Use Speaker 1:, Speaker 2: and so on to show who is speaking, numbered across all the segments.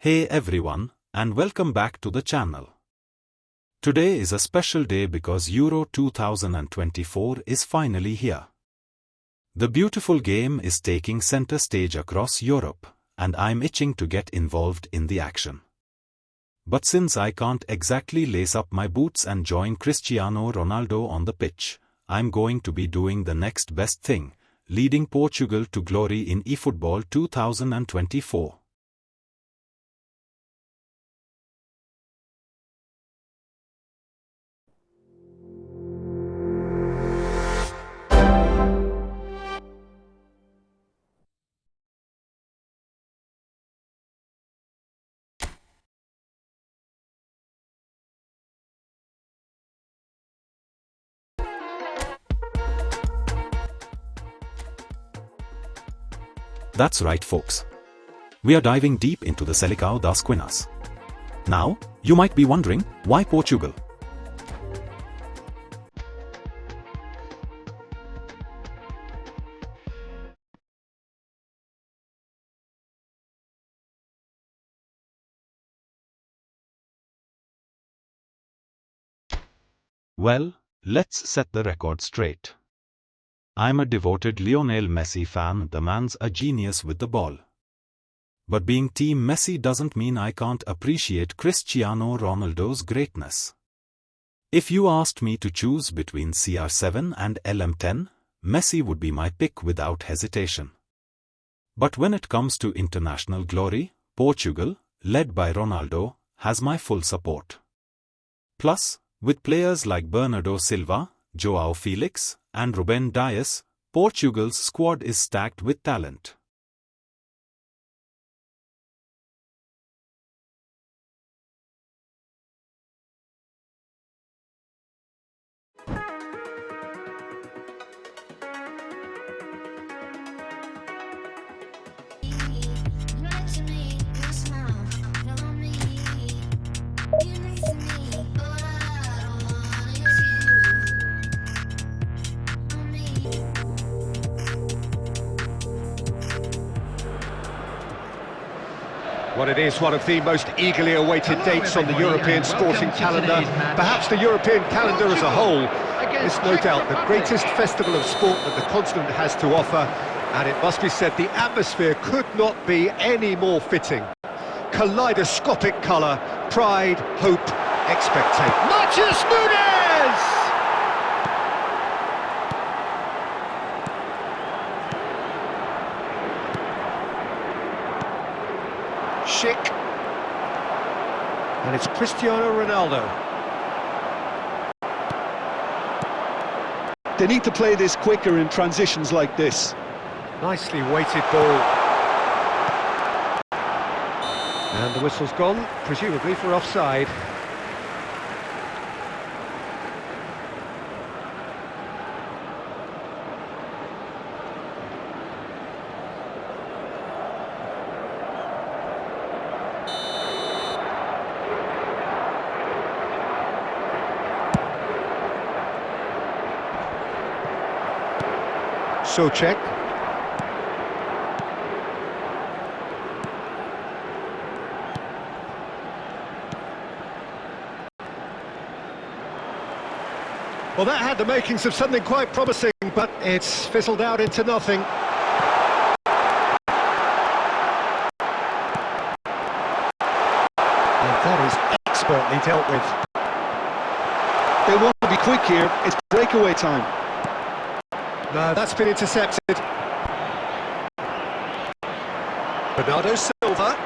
Speaker 1: Hey everyone, and welcome back to the channel. Today is a special day because Euro 2024 is finally here. The beautiful game is taking center stage across Europe, and I'm itching to get involved in the action. But since I can't exactly lace up my boots and join Cristiano Ronaldo on the pitch, I'm going to be doing the next best thing, leading Portugal to glory in eFootball 2024. That's right, folks. We are diving deep into the Selecao das Quinas. Now, you might be wondering, why Portugal? Well, let's set the record straight. I'm a devoted Lionel Messi fan. The man's a genius with the ball. But being Team Messi doesn't mean I can't appreciate Cristiano Ronaldo's greatness. If you asked me to choose between CR7 and LM10, Messi would be my pick without hesitation. But when it comes to international glory, Portugal, led by Ronaldo, has my full support. Plus, with players like Bernardo Silva, João Felix, and Ruben Dias, Portugal's squad is stacked with talent.
Speaker 2: Well, it is one of the most eagerly awaited dates on the European sporting calendar. Perhaps the European calendar as a whole is no doubt the greatest festival of sport that the continent has to offer. And it must be said, the atmosphere could not be any more fitting. Kaleidoscopic colour, pride, hope, expectation. Marcus Nunes! Schick, and it's Cristiano Ronaldo.
Speaker 3: They need to play this quicker in transitions like this.
Speaker 2: Nicely weighted ball. And the whistle's gone, presumably for offside. Socek. Well, that had the makings of something quite promising, but it's fizzled out into nothing. And that is expertly dealt with.
Speaker 3: They want to be quick here, it's breakaway time.
Speaker 2: No, that's been intercepted. Bernardo Silva.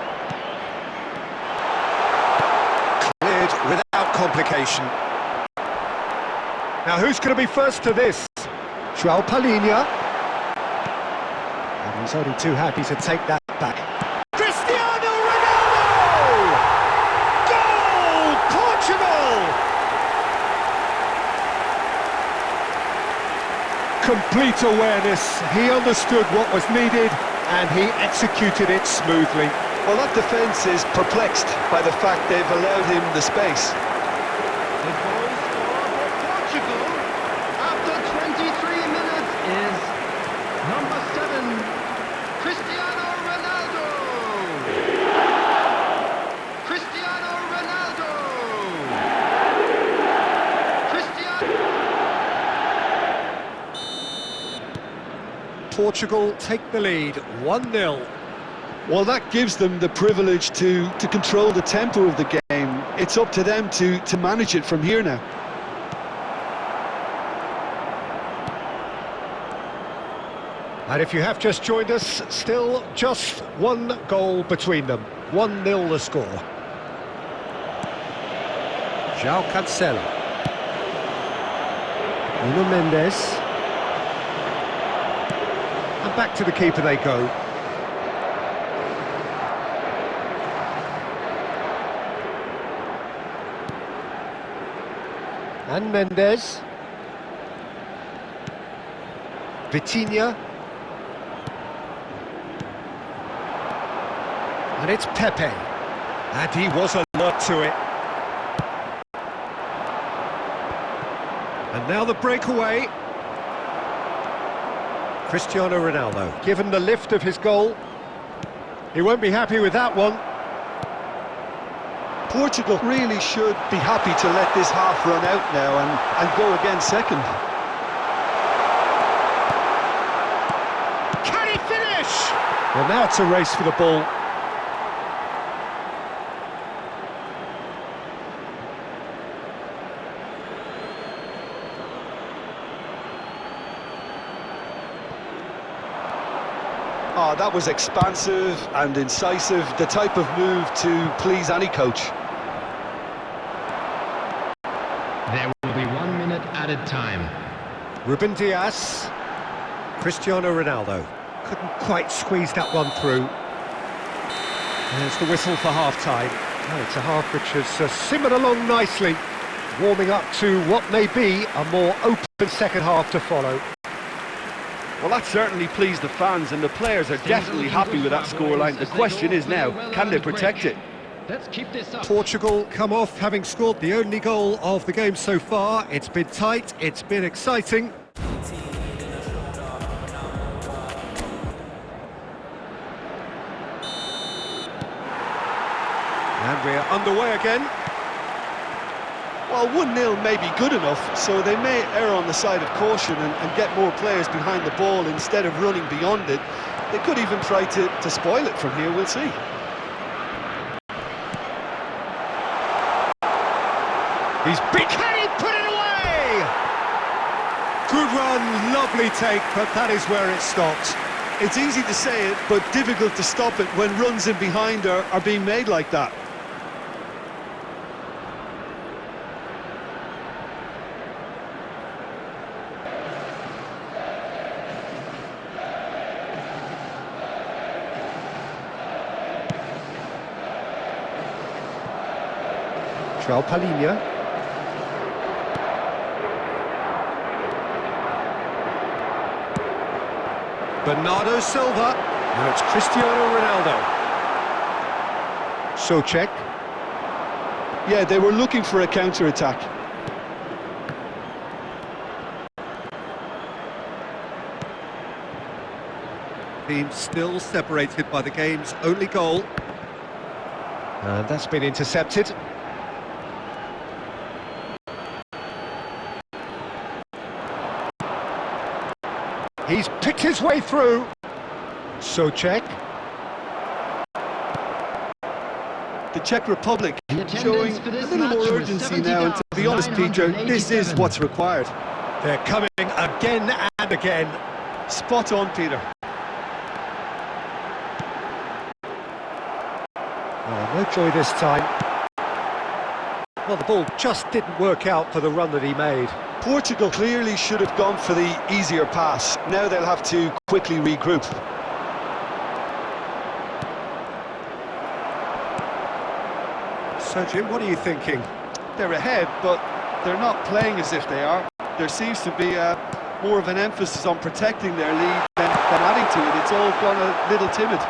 Speaker 2: Cleared without complication. Now who's going to be first to this? João Palhinha. And he's only too happy to take that back. Cristiano Ronaldo! Goal! Portugal! Complete awareness, he understood what was needed and he executed it smoothly.
Speaker 3: Well, that defence is perplexed by the fact they've allowed him the space.
Speaker 4: The goal scorer for Portugal after 23 minutes is number 7, Cristiano Ronaldo.
Speaker 2: Portugal take the lead, 1-0.
Speaker 3: Well, that gives them the privilege to control the tempo of the game. It's up to them to manage it from here now.
Speaker 2: And if you have just joined us, still just one goal between them. 1-0 the score. João Cancelo. Nuno Mendes. And back to the keeper they go. And Mendes. Vitinha. And it's Pepe. And he was alert to it. And now the breakaway. Cristiano Ronaldo, given the lift of his goal. He won't be happy with that one.
Speaker 3: Portugal really should be happy to let this half run out now and go again second.
Speaker 2: Can he finish? Well, now it's a race for the ball.
Speaker 3: Oh, that was expansive and incisive, the type of move to please any coach.
Speaker 4: There will be 1 minute added time.
Speaker 2: Ruben Dias. Cristiano Ronaldo. Couldn't quite squeeze that one through. There's the whistle for half-time. Oh, it's a half which has simmered along nicely, warming up to what may be a more open second half to follow.
Speaker 5: Well, that certainly pleased the fans, and the players are definitely happy with that scoreline. The question is now, can they protect it?
Speaker 4: Let's keep this up.
Speaker 2: Portugal come off having scored the only goal of the game so far. It's been tight, it's been exciting. And we're underway again.
Speaker 3: Well, 1-0 may be good enough, so they may err on the side of caution and get more players behind the ball instead of running beyond it. They could even try to spoil it from here, we'll see.
Speaker 2: He's big, can he put it away? Good run, lovely take, but that is where it stopped.
Speaker 3: It's easy to say it, but difficult to stop it when runs in behind are being made like that.
Speaker 2: João Palhinha. Bernardo Silva. Now it's Cristiano Ronaldo. Souček.
Speaker 3: Yeah, they were looking for a counter-attack.
Speaker 2: Team still separated by the game's only goal. And that's been intercepted. He's picked his way through. Souček.
Speaker 3: The Czech Republic
Speaker 4: attendance
Speaker 3: showing
Speaker 4: for
Speaker 3: a
Speaker 4: this
Speaker 3: little
Speaker 4: match
Speaker 3: more
Speaker 4: was
Speaker 3: urgency now, and to be honest, Peter, this is
Speaker 4: 70,987.
Speaker 3: what's required.
Speaker 2: They're coming again and again.
Speaker 3: Spot on, Peter.
Speaker 2: Oh, no joy this time. Well, the ball just didn't work out for the run that he made.
Speaker 3: Portugal clearly should have gone for the easier pass. Now they'll have to quickly regroup.
Speaker 2: So, Jim, what are you thinking?
Speaker 3: They're ahead, but they're not playing as if they are. There seems to be more of an emphasis on protecting their lead than adding to it. It's all gone a little timid.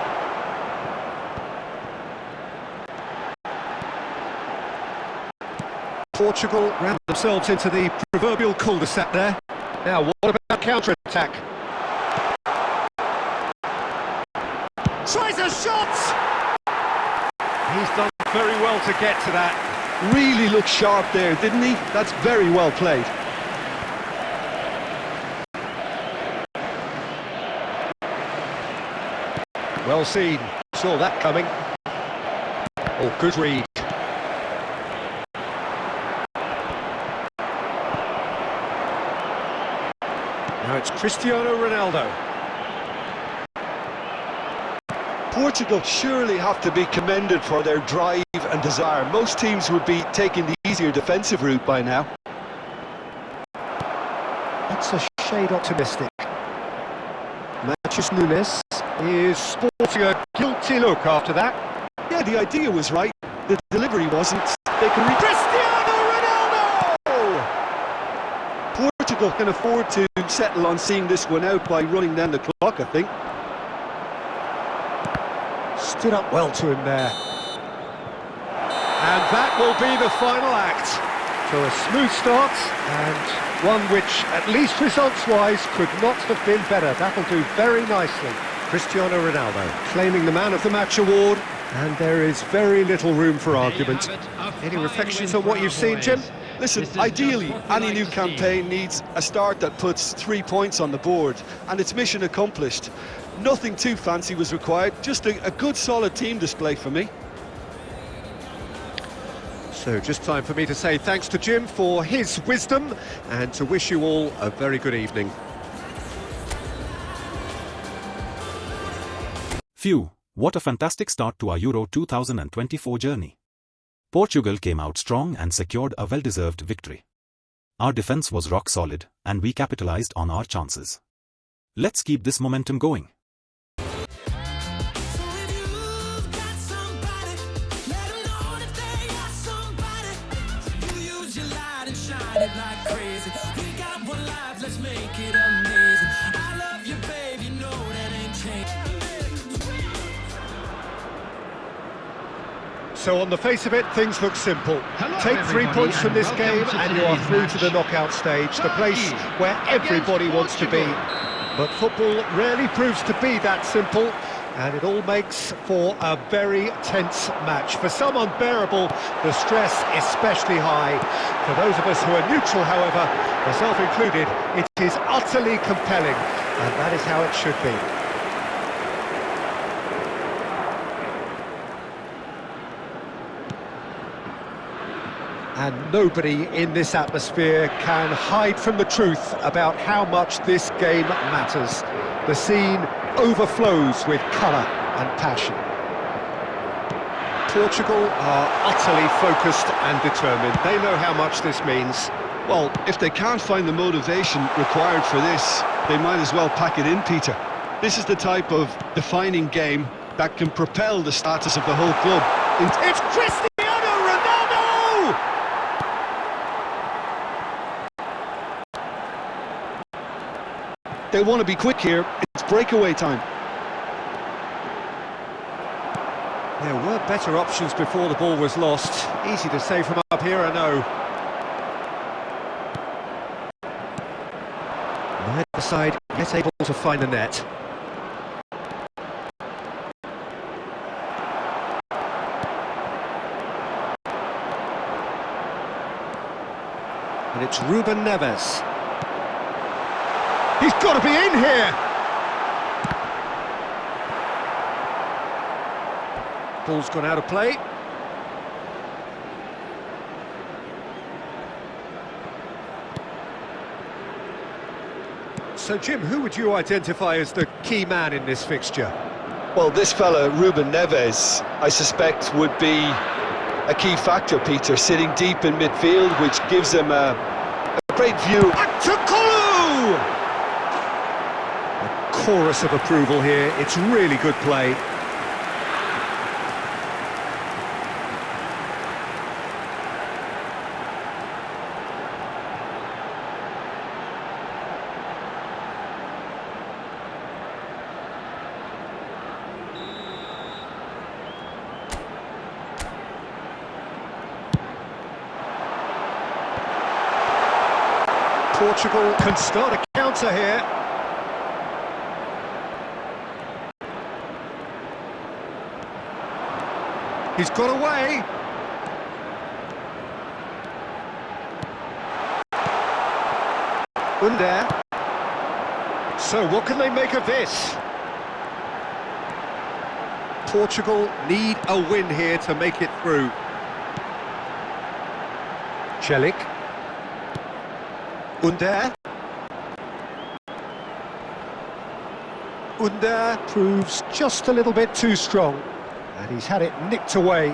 Speaker 2: Portugal ran themselves into the proverbial cul-de-sac there. Now, what about counter-attack? Tries a shot! He's done very well to get to that.
Speaker 3: Really looked sharp there, didn't he? That's very well played.
Speaker 2: Well seen, saw that coming. Oh, good read. Now it's Cristiano Ronaldo.
Speaker 3: Portugal surely have to be commended for their drive and desire. Most teams would be taking the easier defensive route by now.
Speaker 2: That's a shade optimistic. Nunes is sporting a guilty look after that.
Speaker 3: Yeah, the idea was right. The delivery wasn't. They can
Speaker 2: Cristiano Ronaldo!
Speaker 3: Portugal can afford to settle on seeing this one out by running down the clock, I think.
Speaker 2: Stood up well to him there. And that will be the final act. So a smooth start, and one which, at least results-wise, could not have been better. That'll do very nicely. Cristiano Ronaldo claiming the Man of the Match award, and there is very little room for argument. Any reflections on what you've seen, Jim?
Speaker 3: Listen, ideally, any new campaign needs a start that puts 3 points on the board, and it's mission accomplished. Nothing too fancy was required, just a good solid team display for me.
Speaker 2: So just time for me to say thanks to Jim for his wisdom, and to wish you all a very good evening.
Speaker 1: Phew, what a fantastic start to our Euro 2024 journey. Portugal came out strong and secured a well-deserved victory. Our defense was rock solid, and we capitalized on our chances. Let's keep this momentum going.
Speaker 6: Like crazy, we got one life, let's make it amazing. I love you, baby, no, that ain't changing.
Speaker 2: So on the face of it, things look simple. Take 3 points from this game and you are through to the knockout stage, the place where everybody wants to be. But football rarely proves to be that simple, and it all makes for a very tense match. For some unbearable, the stress especially high. For those of us who are neutral, however, myself included, it is utterly compelling, and that is how it should be. And nobody in this atmosphere can hide from the truth about how much this game matters. The scene overflows with colour and passion. Portugal are utterly focused and determined. They know how much this means.
Speaker 3: Well, if they can't find the motivation required for this, they might as well pack it in, Peter. This is the type of defining game that can propel the status of the whole club.
Speaker 2: It's Cristiano Ronaldo!
Speaker 3: They want to be quick here. It's breakaway time.
Speaker 2: There were better options before the ball was lost. Easy to say from up here, I know. Neither side yet able to find the net. And it's Ruben Neves. He's got to be in here! Ball's gone out of play. So, Jim, who would you identify as the key man in this fixture?
Speaker 3: Well, this fella, Ruben Neves, I suspect would be a key factor, Peter, sitting deep in midfield, which gives him a great view.
Speaker 2: Atakolu! A chorus of approval here. It's really good play. Portugal can start a counter here. He's got away. Under. So what can they make of this? Portugal need a win here to make it through. Celik. Under proves just a little bit too strong, and he's had it nicked away.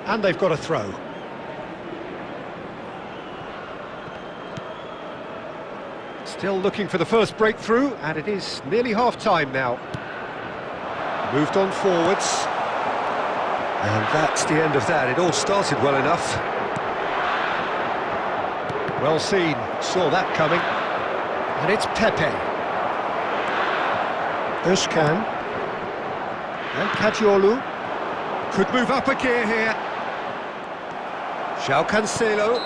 Speaker 2: And they've got a throw. Still looking for the first breakthrough, and it is nearly half-time now. Moved on forwards. And that's the end of that. It all started well enough. Well seen, saw that coming. And it's Pepe. Özcan. And Kadiolu. Could move up a gear here. João Cancelo.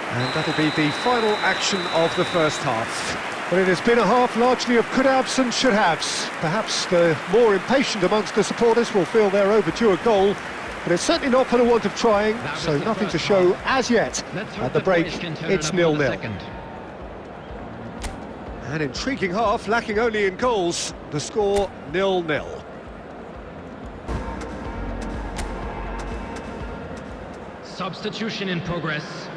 Speaker 2: And that'll be the final action of the first half. But it has been a half largely of could-haves and should-haves. Perhaps the more impatient amongst the supporters will feel they're overdue a goal, but it's certainly not for the want of trying, so nothing to show as yet. At the break, it's 0-0. An intriguing half, lacking only in goals. The score 0-0.
Speaker 4: Substitution in progress.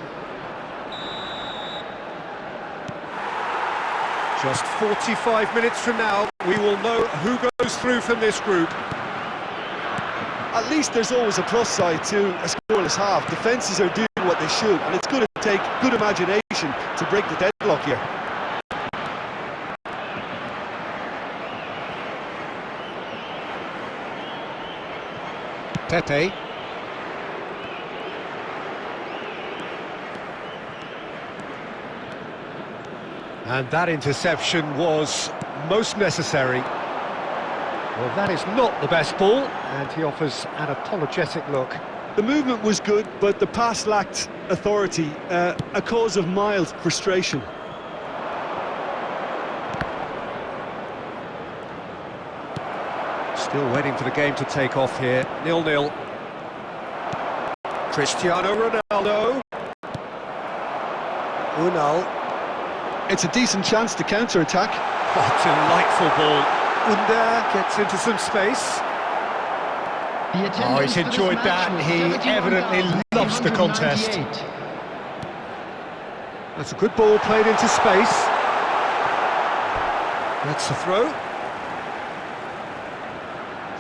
Speaker 2: Just 45 minutes from now, we will know who goes through from this group.
Speaker 3: At least there's always a plus side to a scoreless half. Defences are doing what they should, and it's going to take good imagination to break the deadlock here.
Speaker 2: Pepe. And that interception was most necessary. Well, that is not the best ball, and he offers an apologetic look.
Speaker 3: The movement was good, but the pass lacked authority, a cause of mild frustration.
Speaker 2: Still waiting for the game to take off here. 0-0. Cristiano Ronaldo. Unal.
Speaker 3: It's a decent chance to counter-attack.
Speaker 2: What a delightful ball. Under gets into some space. Oh, he's enjoyed that. He evidently loves the contest. That's a good ball played into space. That's the throw.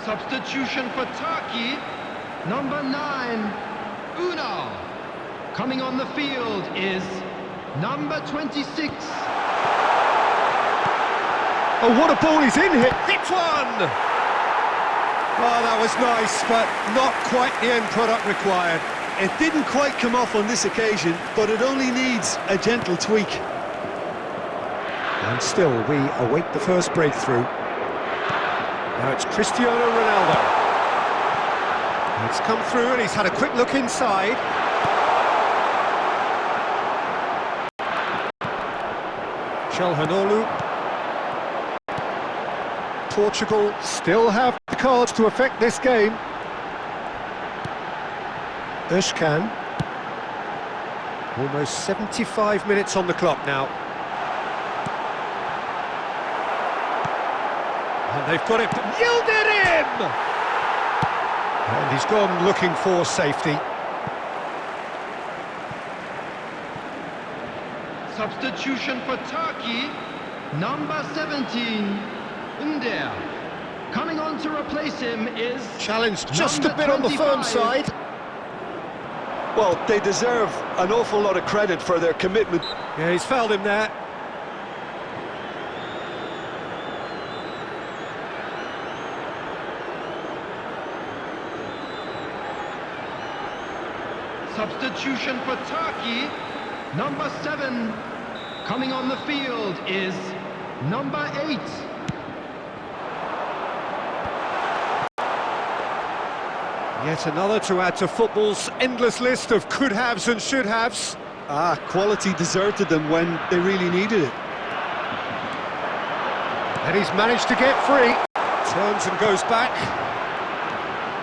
Speaker 4: Substitution for Turkey, number 9, Unal. Coming on the field is number 26.
Speaker 2: Oh, what a ball he's in here. Hits one! Oh, that was nice, but not quite the end product required.
Speaker 3: It didn't quite come off on this occasion, but it only needs a gentle tweak.
Speaker 2: And still, we await the first breakthrough. Now it's Cristiano Ronaldo. It's come through and he's had a quick look inside. Çalhanoğlu. Portugal still have the cards to affect this game. Özcan. Almost 75 minutes on the clock now. And they've got it, yielded him! And he's gone looking for safety.
Speaker 4: Substitution for Turkey, number 17, Under. Coming on to replace him is...
Speaker 2: Challenged just a bit on the firm side.
Speaker 3: Well, they deserve an awful lot of credit for their commitment.
Speaker 2: Yeah, he's fouled him there.
Speaker 4: Substitution for Turkey, number 7. Coming on the field is number 8.
Speaker 2: Yet another to add to football's endless list of could-haves and should-haves.
Speaker 3: Quality deserted them when they really needed it.
Speaker 2: And he's managed to get free. Turns and goes back.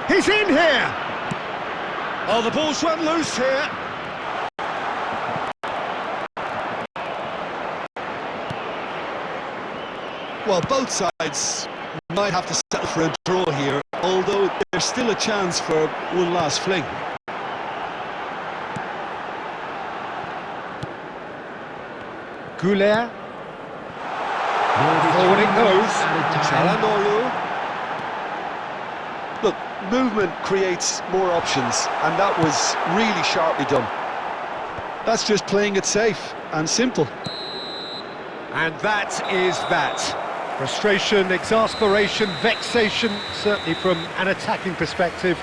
Speaker 2: He's in here! Oh, the ball's run loose here.
Speaker 3: Well, both sides might have to settle for a draw here, although there's still a chance for one last fling.
Speaker 2: Goulet. Forward it goes. Çalhanoğlu.
Speaker 3: Look, movement creates more options, and that was really sharply done. That's just playing it safe and simple.
Speaker 2: And that is that. Frustration, exasperation, vexation, certainly from an attacking perspective.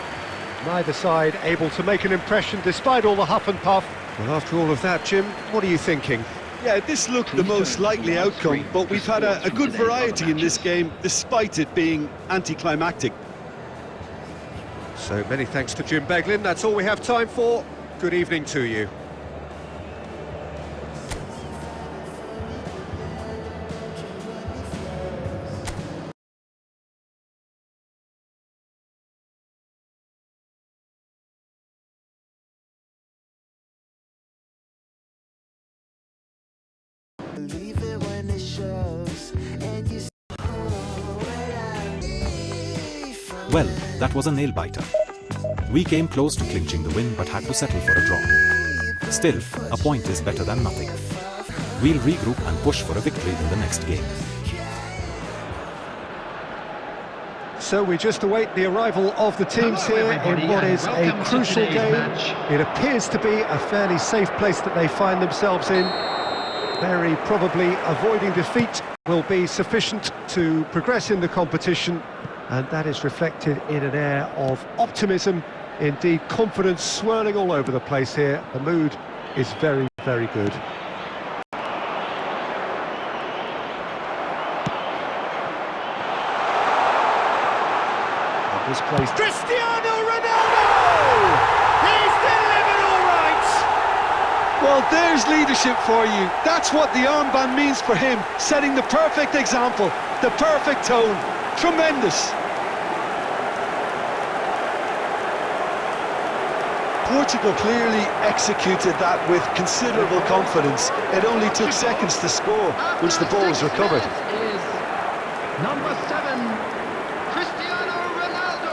Speaker 2: Neither side able to make an impression despite all the huff and puff. Well, after all of that, Jim, what are you thinking?
Speaker 3: Yeah, this looked the most likely outcome, but we've had a good variety in this game, despite it being anticlimactic.
Speaker 2: So many thanks to Jim Beglin. That's all we have time for. Good evening to you.
Speaker 6: Believe it when it shows, and you
Speaker 1: Well, that was a nail-biter. We came close to clinching the win but had to settle for a draw. Still, a point is better than nothing. We'll regroup and push for a victory in the next game.
Speaker 2: So we just await the arrival of the teams here in what is a crucial game. It appears to be a fairly safe place that they find themselves in. Very probably avoiding defeat will be sufficient to progress in the competition, and that is reflected in an air of optimism, indeed confidence swirling all over the place here. The mood is very, very good. This place, Cristiano Ronaldo! He's delivered all right!
Speaker 3: Well, there's leadership for you. That's what the armband means for him, setting the perfect example, the perfect tone. Tremendous. Portugal clearly executed that with considerable confidence. It only took seconds to score once the ball was recovered.
Speaker 4: Is number 7, Cristiano Ronaldo.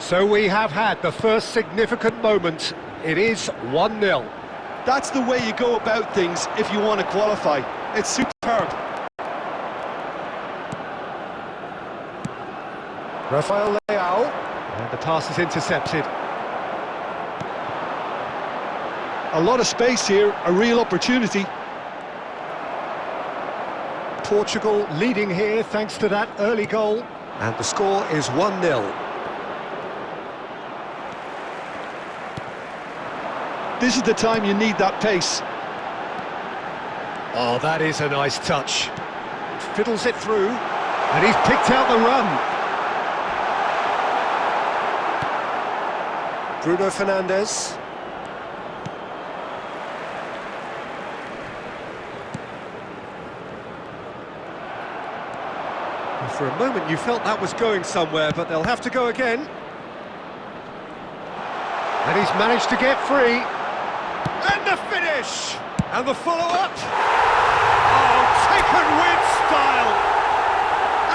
Speaker 2: So we have had the first significant moment. It is 1-0.
Speaker 3: That's the way you go about things if you want to qualify. It's superb.
Speaker 2: Rafael Leao, and the pass is intercepted.
Speaker 3: A lot of space here, a real opportunity.
Speaker 2: Portugal leading here thanks to that early goal. And the score is 1-0.
Speaker 3: This is the time you need that pace.
Speaker 2: Oh, that is a nice touch. Fiddles it through, and he's picked out the run. Bruno Fernandes. For a moment you felt that was going somewhere, but they'll have to go again. And he's managed to get free. And the finish! And the follow-up! Oh, taken with style!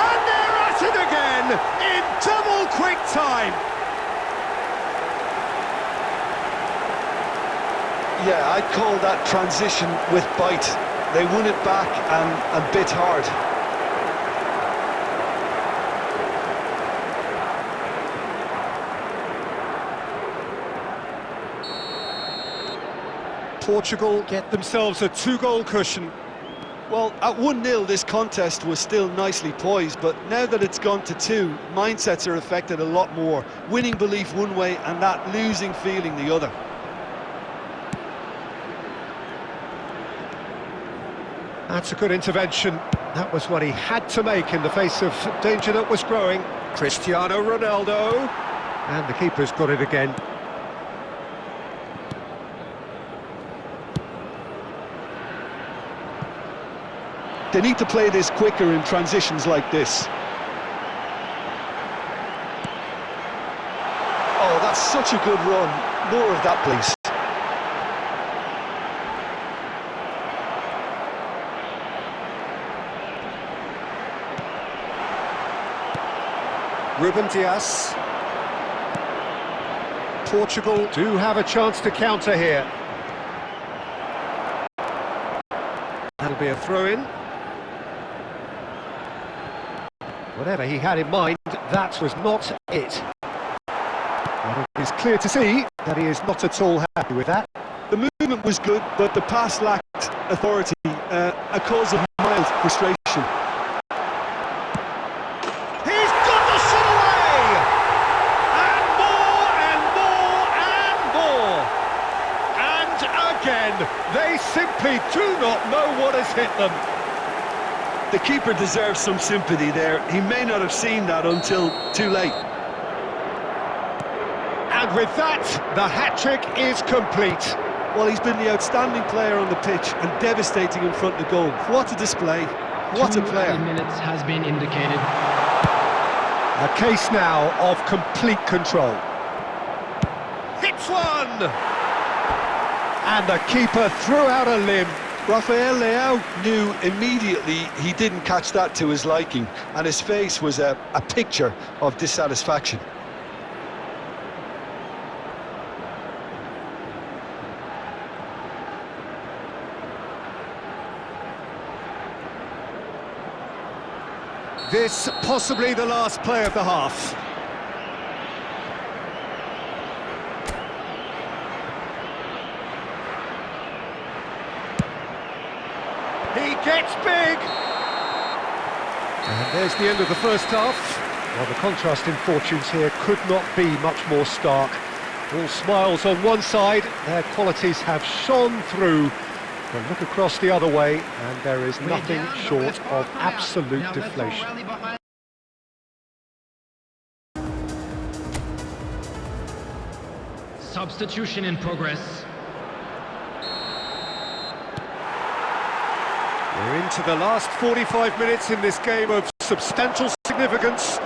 Speaker 2: And they're at it again, in double quick time!
Speaker 3: Yeah, I'd call that transition with bite. They won it back and bit hard.
Speaker 2: Portugal get themselves a 2-goal cushion.
Speaker 3: Well, at 1-0 this contest was still nicely poised, but now that it's gone to 2, mindsets are affected a lot more. Winning belief one way and that losing feeling the other.
Speaker 2: That's a good intervention. That was what he had to make in the face of danger that was growing. Cristiano Ronaldo. And the keeper's got it again.
Speaker 3: They need to play this quicker in transitions like this. Oh, that's such a good run. More of that, please.
Speaker 2: Ruben Dias. Portugal do have a chance to counter here. That'll be a throw-in. Whatever he had in mind, that was not it. But it is clear to see that he is not at all happy with that.
Speaker 3: The movement was good, but the pass lacked authority, a cause of mild frustration.
Speaker 2: He's got the shot away! And more and more and more! And again, they simply do not know what has hit them.
Speaker 3: The keeper deserves some sympathy there. He may not have seen that until too late.
Speaker 2: And with that, the hat-trick is complete.
Speaker 3: Well, he's been the outstanding player on the pitch and devastating in front of the goal. What a display. What a player.
Speaker 4: 2 minutes has been indicated.
Speaker 2: A case now of complete control. Hits one! And the keeper threw out a limb.
Speaker 3: Rafael Leao knew immediately he didn't catch that to his liking, and his face was a picture of dissatisfaction.
Speaker 2: This possibly the last play of the half. He gets big! And there's the end of the first half. Well, the contrast in fortunes here could not be much more stark. All smiles on one side, their qualities have shone through. But look across the other way, and there is nothing short of absolute deflation.
Speaker 4: Substitution in progress.
Speaker 2: We're into the last 45 minutes in this game of substantial significance.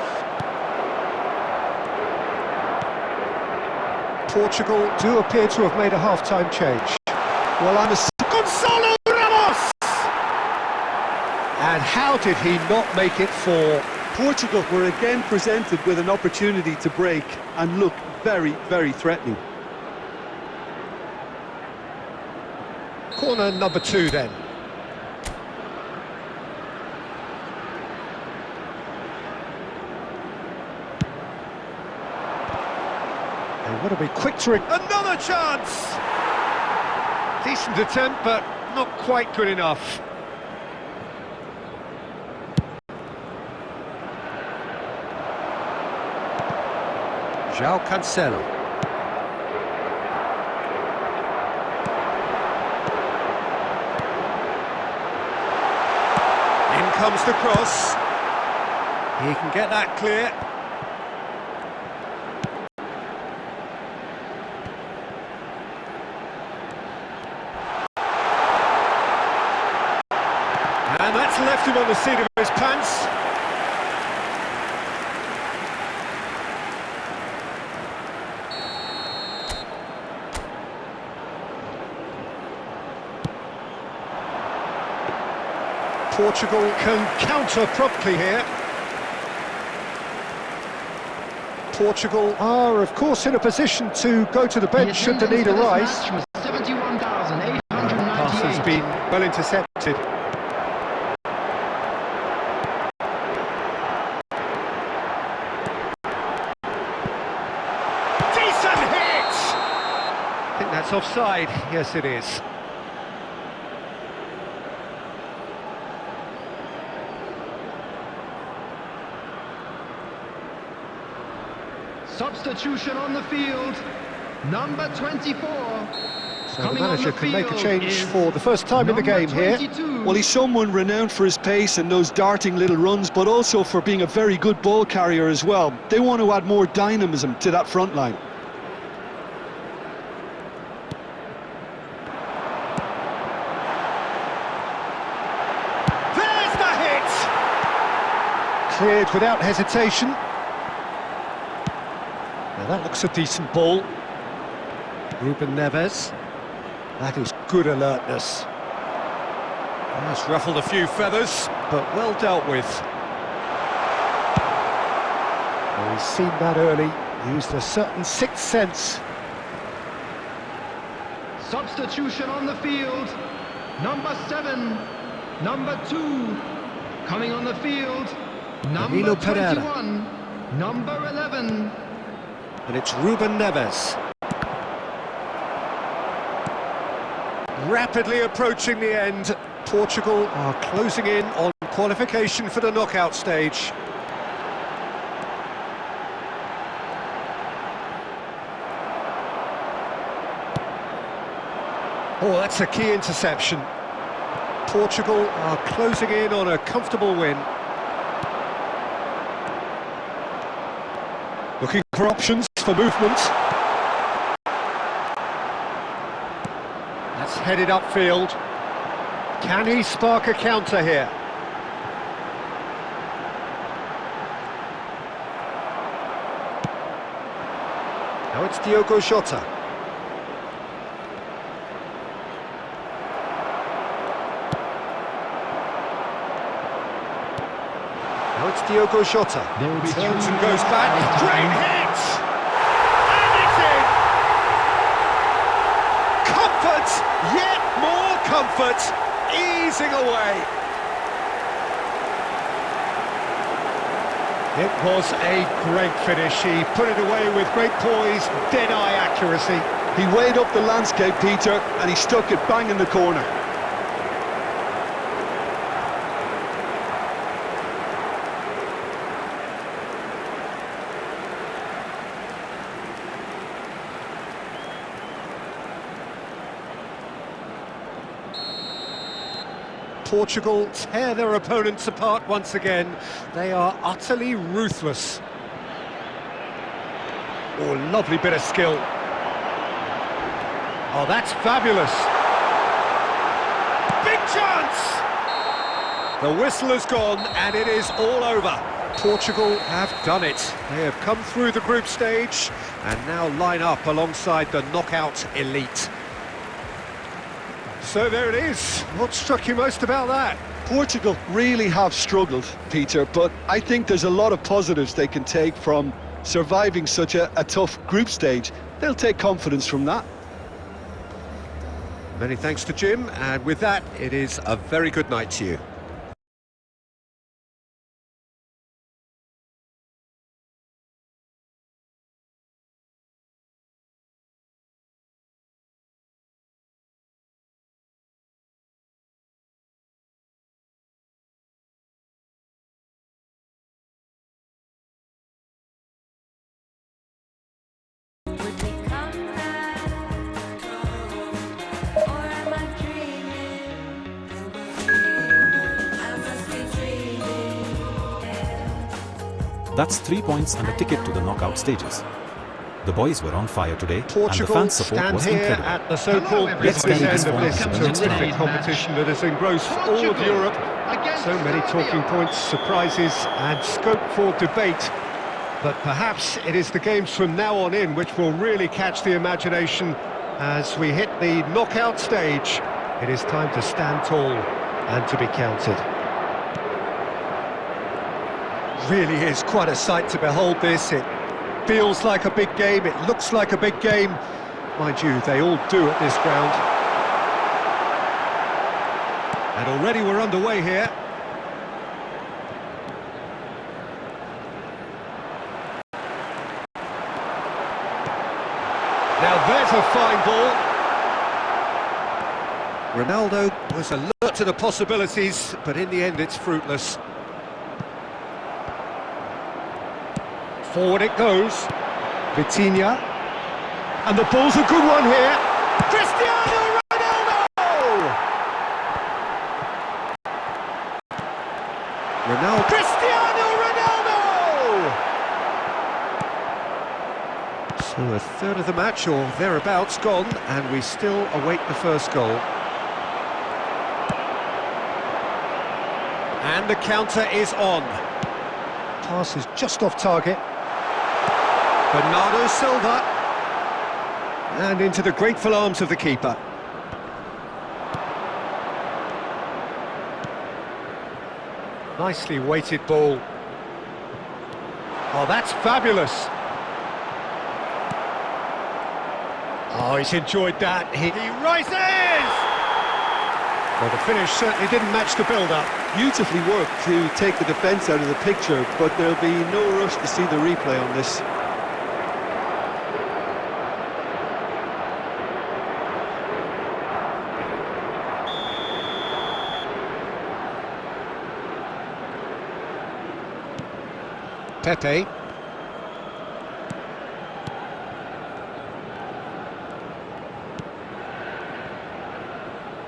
Speaker 2: Portugal do appear to have made a half-time change.
Speaker 3: Well,
Speaker 2: Gonzalo Ramos! And how did he not make it for?
Speaker 3: Portugal were again presented with an opportunity to break and look very, very threatening.
Speaker 2: Corner number 2 then. They want to be quick to another chance! Decent attempt, but not quite good enough. João Cancelo. In comes the cross. He can get that clear. And that's left him on the seat of his pants. Portugal can counter promptly here. Portugal are, of course, in a position to go to the bench should the need arise.
Speaker 4: 71,898.
Speaker 2: Pass has been well intercepted. Decent hit! I think that's offside. Yes, it is.
Speaker 4: Substitution on the field, number 24.
Speaker 2: So the manager can make a change for the first time in the game here.
Speaker 3: Well, he's someone renowned for his pace and those darting little runs, but also for being a very good ball carrier as well. They want to add more dynamism to that front line.
Speaker 2: There Cleared without hesitation. Now that looks a decent ball. Ruben Neves. That is good alertness. That's ruffled a few feathers, but well dealt with. Well, he's seen that early, used a certain sixth sense.
Speaker 4: Substitution on the field. Number 7, number 2. Coming on the field, number
Speaker 2: Danilo Pereira.
Speaker 4: 21, number 11.
Speaker 2: And it's Ruben Neves. Rapidly approaching the end. Portugal are closing in on qualification for the knockout stage. Oh, that's a key interception. Portugal are closing in on a comfortable win. Looking for options for movement. That's headed upfield. Can he spark a counter here? Now it's Diogo Jota. Now it's Diogo Jota. Turns and goes back. Great hit! And it's in! Comfort! Yet more comfort! Easing away. It was a great finish. He put it away with great poise, dead-eye accuracy.
Speaker 3: He weighed up the landscape, Peter, and he stuck it bang in the corner.
Speaker 2: Portugal tear their opponents apart once again. They are utterly ruthless. Oh, lovely bit of skill. Oh, that's fabulous. Big chance! The whistle has gone and it is all over. Portugal have done it. They have come through the group stage and now line up alongside the knockout elite. So there it is. What struck you most about that?
Speaker 3: Portugal really have struggled, Peter, but I think there's a lot of positives they can take from surviving such a tough group stage. They'll take confidence from that.
Speaker 2: Many thanks to Jim, and with that, it is a very good night to you.
Speaker 1: That's 3 points and a ticket to the knockout stages. The boys were on fire today,
Speaker 2: Portugal
Speaker 1: and the fan support was
Speaker 2: here
Speaker 1: incredible.
Speaker 2: at the so-called
Speaker 1: Let's
Speaker 2: business
Speaker 1: carry
Speaker 2: end
Speaker 1: this
Speaker 2: of
Speaker 1: form
Speaker 2: this
Speaker 1: to the next
Speaker 2: terrific
Speaker 1: round.
Speaker 2: competition that has engrossed all of Europe. So many talking points, surprises and scope for debate. But perhaps it is the games from now on in which will really catch the imagination as we hit the knockout stage. It is time to stand tall and to be counted. Really is quite a sight to behold this. It feels like a big game, it looks like a big game. Mind you, they all do at this ground. And already we're underway here. Now there's a fine ball. Ronaldo was alert to the possibilities, but in the end it's fruitless. Forward it goes. Vitinha. And the ball's a good one here. Cristiano Ronaldo! Cristiano Ronaldo! So a third of the match, or thereabouts, gone, and we still await the first goal. And the counter is on. Pass is just off target. Bernardo Silva. And into the grateful arms of the keeper. Nicely weighted ball. Oh, that's fabulous. Oh, he's enjoyed that. He rises! Well, the finish certainly didn't match the build-up.
Speaker 3: Beautifully worked to take the defence out of the picture, but there'll be no rush to see the replay on this.
Speaker 2: Pepe.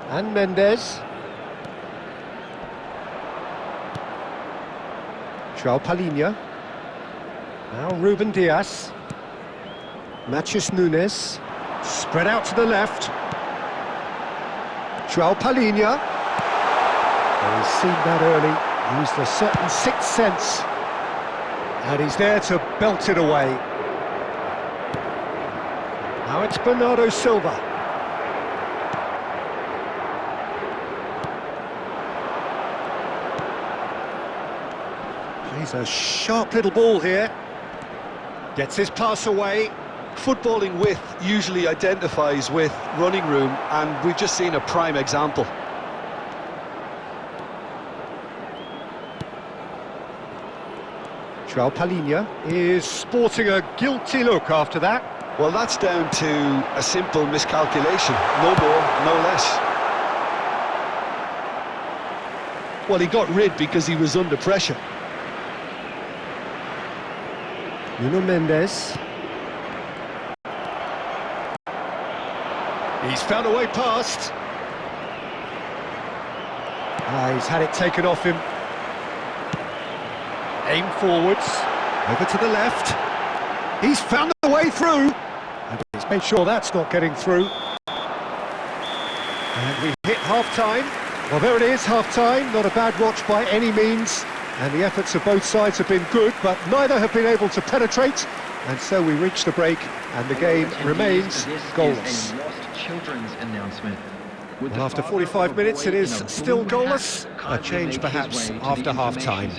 Speaker 2: And Mendes. João Palhinha. Now Ruben Dias. Matheus Nunes. Spread out to the left. João Palhinha. Oh, he's seen that early. Used a certain sixth sense. And he's there to belt it away. Now it's Bernardo Silva. Plays a sharp little ball here. Gets his pass away.
Speaker 3: Footballing width usually identifies with running room, and we've just seen a prime example.
Speaker 2: João Palhinha is sporting a guilty look after that.
Speaker 3: Well, that's down to a simple miscalculation, no more, no less. Well, he got rid because he was under pressure.
Speaker 2: Nuno Mendes. He's found a way past. He's had it taken off him. Aim forwards, over to the left. He's found the way through. And he's made sure that's not getting through. And we hit half-time. Well, there it is, half-time. Not a bad watch by any means. And the efforts of both sides have been good, but neither have been able to penetrate. And so we reach the break, and the game remains goalless. Well, after 45 minutes, it is still goalless. A change perhaps after half-time.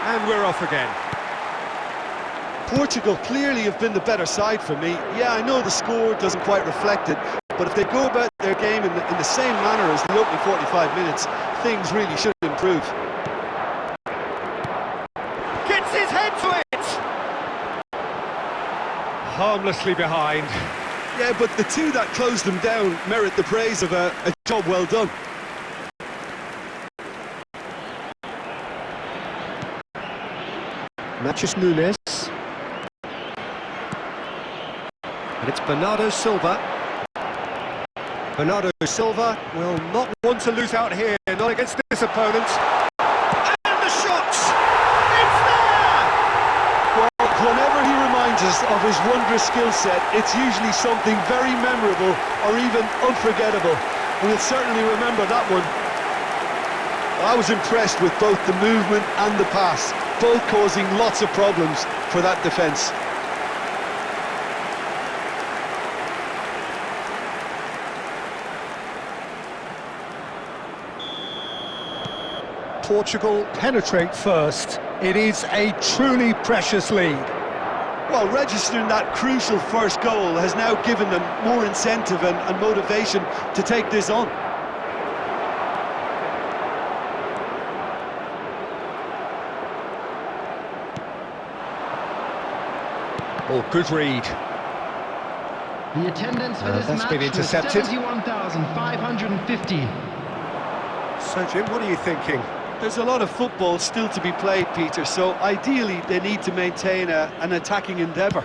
Speaker 2: And we're off again.
Speaker 3: Portugal clearly have been the better side for me. Yeah, I know the score doesn't quite reflect it, but if they go about their game in the same manner as the opening 45 minutes, things really should improve.
Speaker 2: Gets his head to it! Harmlessly behind.
Speaker 3: Yeah, but the two that closed them down merit the praise of a job well done.
Speaker 2: Matheus Nunes. And it's Bernardo Silva. Bernardo Silva will not want to lose out here, not against this opponent. And the shots! It's there!
Speaker 3: Well, whenever he reminds us of his wondrous skill set, it's usually something very memorable or even unforgettable. We'll certainly remember that one. I was impressed with both the movement and the pass, both causing lots of problems for that defence.
Speaker 2: Portugal penetrate first. It is a truly precious lead.
Speaker 3: Well, registering that crucial first goal has now given them more incentive and motivation to take this on.
Speaker 2: Oh, good read.
Speaker 4: The attendance for this
Speaker 2: that's
Speaker 4: match
Speaker 2: been intercepted.
Speaker 4: was 71,550.
Speaker 2: So, Jim, what are you thinking?
Speaker 3: There's a lot of football still to be played, Peter, so ideally they need to maintain an attacking endeavour.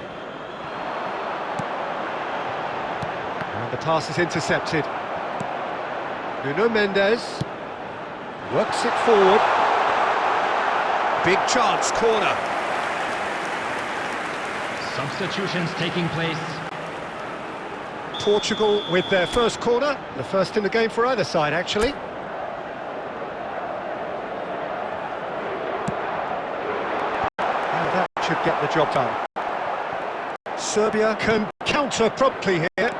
Speaker 2: And the pass is intercepted. Nuno Mendes works it forward. Big chance, corner.
Speaker 4: Substitutions taking place.
Speaker 2: Portugal with their first corner, the first in the game for either side, actually. And that should get the job done. Serbia can counter promptly here.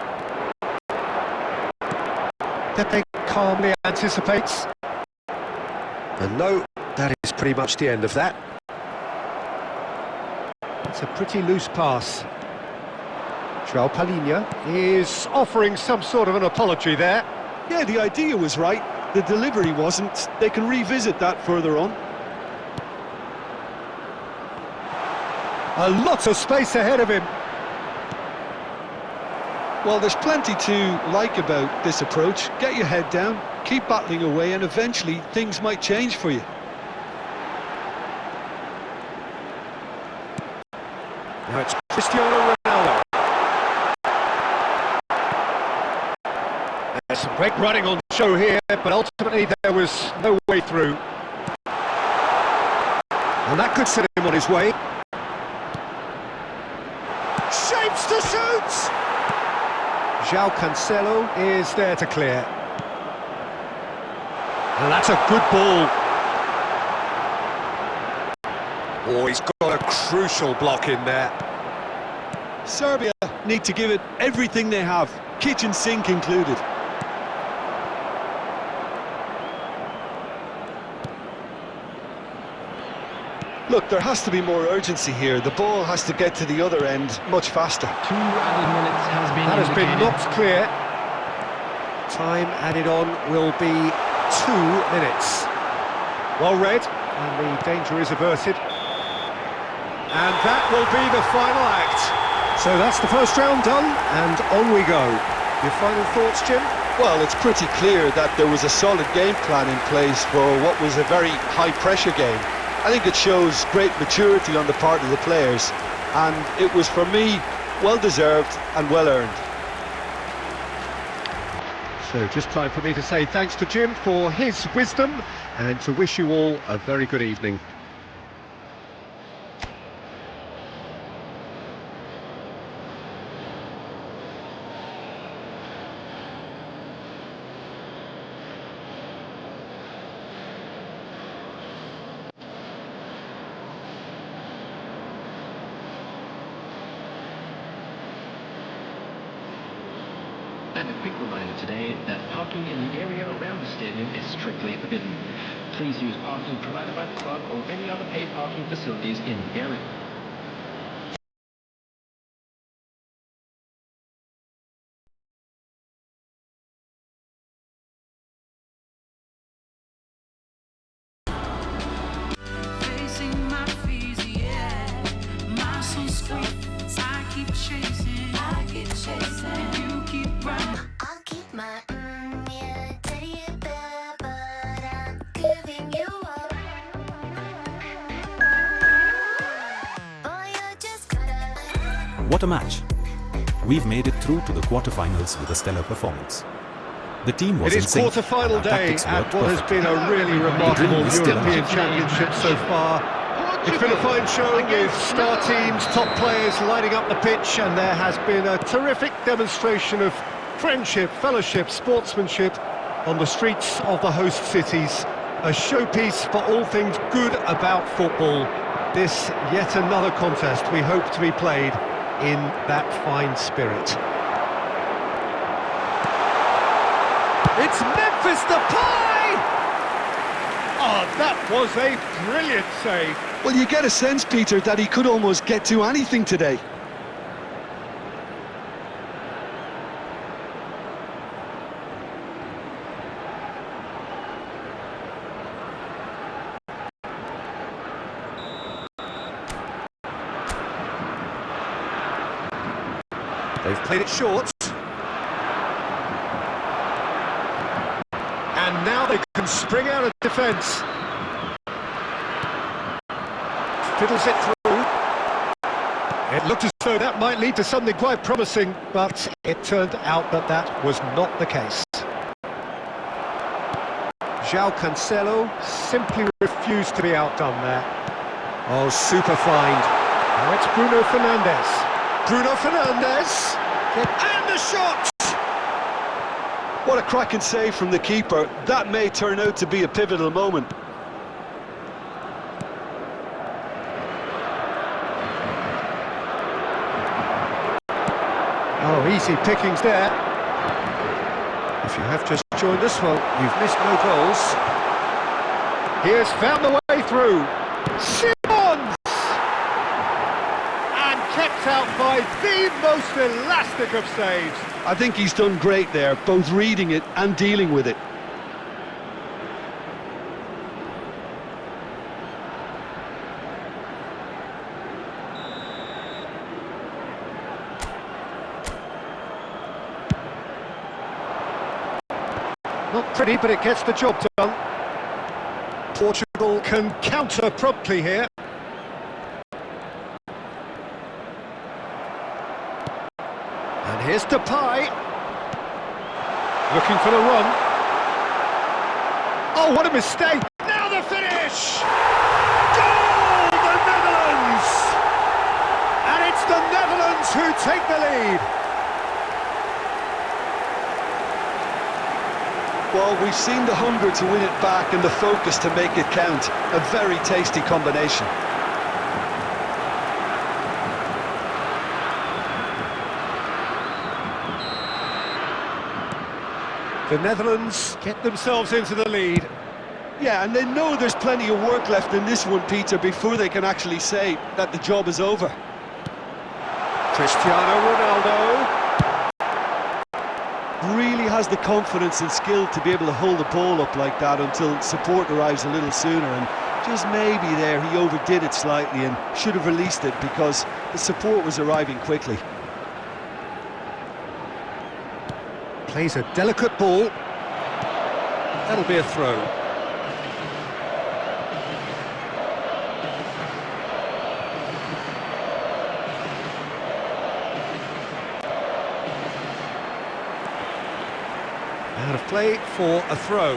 Speaker 2: Pepe calmly anticipates. And no, that is pretty much the end of that. It's a pretty loose pass. João Palhinha is offering some sort of an apology there.
Speaker 3: Yeah, the idea was right, the delivery wasn't. They can revisit that further on.
Speaker 2: A lot of space ahead of him.
Speaker 3: Well, there's plenty to like about this approach. Get your head down, keep battling away, and eventually things might change for you.
Speaker 2: Now it's Cristiano Ronaldo. There's some great running on show here, but ultimately there was no way through. And that could set him on his way. Shapes to shoot! João Cancelo is there to clear. And that's a good ball. Oh, he's got a crucial block in there.
Speaker 3: Serbia need to give it everything they have, kitchen sink included. Look, there has to be more urgency here. The ball has to get to the other end much faster.
Speaker 4: 2 added minutes has been
Speaker 2: That has been
Speaker 4: indicated.
Speaker 2: knocked clear. Time added on will be 2 minutes. Well read, and the danger is averted. And that will be the final act. So that's the first round done, and on we go. Your final thoughts, Jim?
Speaker 3: Well, it's pretty clear that there was a solid game plan in place for what was a very high-pressure game. I think it shows great maturity on the part of the players, and it was, for me, well-deserved and well-earned.
Speaker 2: So just time for me to say thanks to Jim for his wisdom, and to wish you all a very good evening.
Speaker 7: And a quick reminder today that parking in the area around the stadium is strictly forbidden. Please use parking provided by the club or any other paid parking facilities in the area.
Speaker 6: Facing my fears, yeah. My soul sweet. I keep chasing. And you keep running.
Speaker 8: I'll keep my yeah, teddy bear, but I'm giving you up. Boy, you're just gotta.
Speaker 1: What a match! We've made it through to the quarterfinals with a stellar performance. The team was
Speaker 2: It
Speaker 1: in
Speaker 2: is
Speaker 1: sync,
Speaker 2: quarter-final
Speaker 1: and our
Speaker 2: day
Speaker 1: tactics
Speaker 2: at
Speaker 1: worked
Speaker 2: what has
Speaker 1: perfectly.
Speaker 2: been a really remarkable
Speaker 1: is still
Speaker 2: European
Speaker 1: on.
Speaker 2: Championship so far. It's been a fine showing with star teams, top players lining up the pitch, and there has been a terrific demonstration of friendship, fellowship, sportsmanship on the streets of the host cities. A showpiece for all things good about football. This yet another contest we hope to be played in that fine spirit. It's Memphis Depay! Oh, that was a brilliant save.
Speaker 3: Well, you get a sense, Peter, that he could almost get to anything today.
Speaker 2: They've played it short. And now they can spring out of defence. Fiddles it through. It looked as though that might lead to something quite promising, but it turned out that that was not the case. João Cancelo simply refused to be outdone there. Oh, super find. Now it's Bruno Fernandes. Bruno Fernandes. And the shot!
Speaker 3: What a cracking save from the keeper. That may turn out to be a pivotal moment.
Speaker 2: Oh, easy pickings there. If you have just joined us, well, you've missed no goals. He has found the way through. Simons! And kept out by the most elastic of saves.
Speaker 3: I think he's done great there, both reading it and dealing with it.
Speaker 2: Not pretty, but it gets the job done. Portugal can counter promptly here. And here's Depay. Looking for the run. Oh, what a mistake! Now the finish! Goal! The Netherlands! And it's the Netherlands who take the lead.
Speaker 3: Well, we've seen the hunger to win it back and the focus to make it count. A very tasty combination.
Speaker 2: The Netherlands get themselves into the lead.
Speaker 3: Yeah, and they know there's plenty of work left in this one, Peter, before they can actually say that the job is over.
Speaker 2: Cristiano Ronaldo.
Speaker 3: Really has the confidence and skill to be able to hold the ball up like that until support arrives a little sooner, and just maybe there he overdid it slightly and should have released it because the support was arriving quickly.
Speaker 2: Plays a delicate ball. That'll be a throw. Out of play for a throw.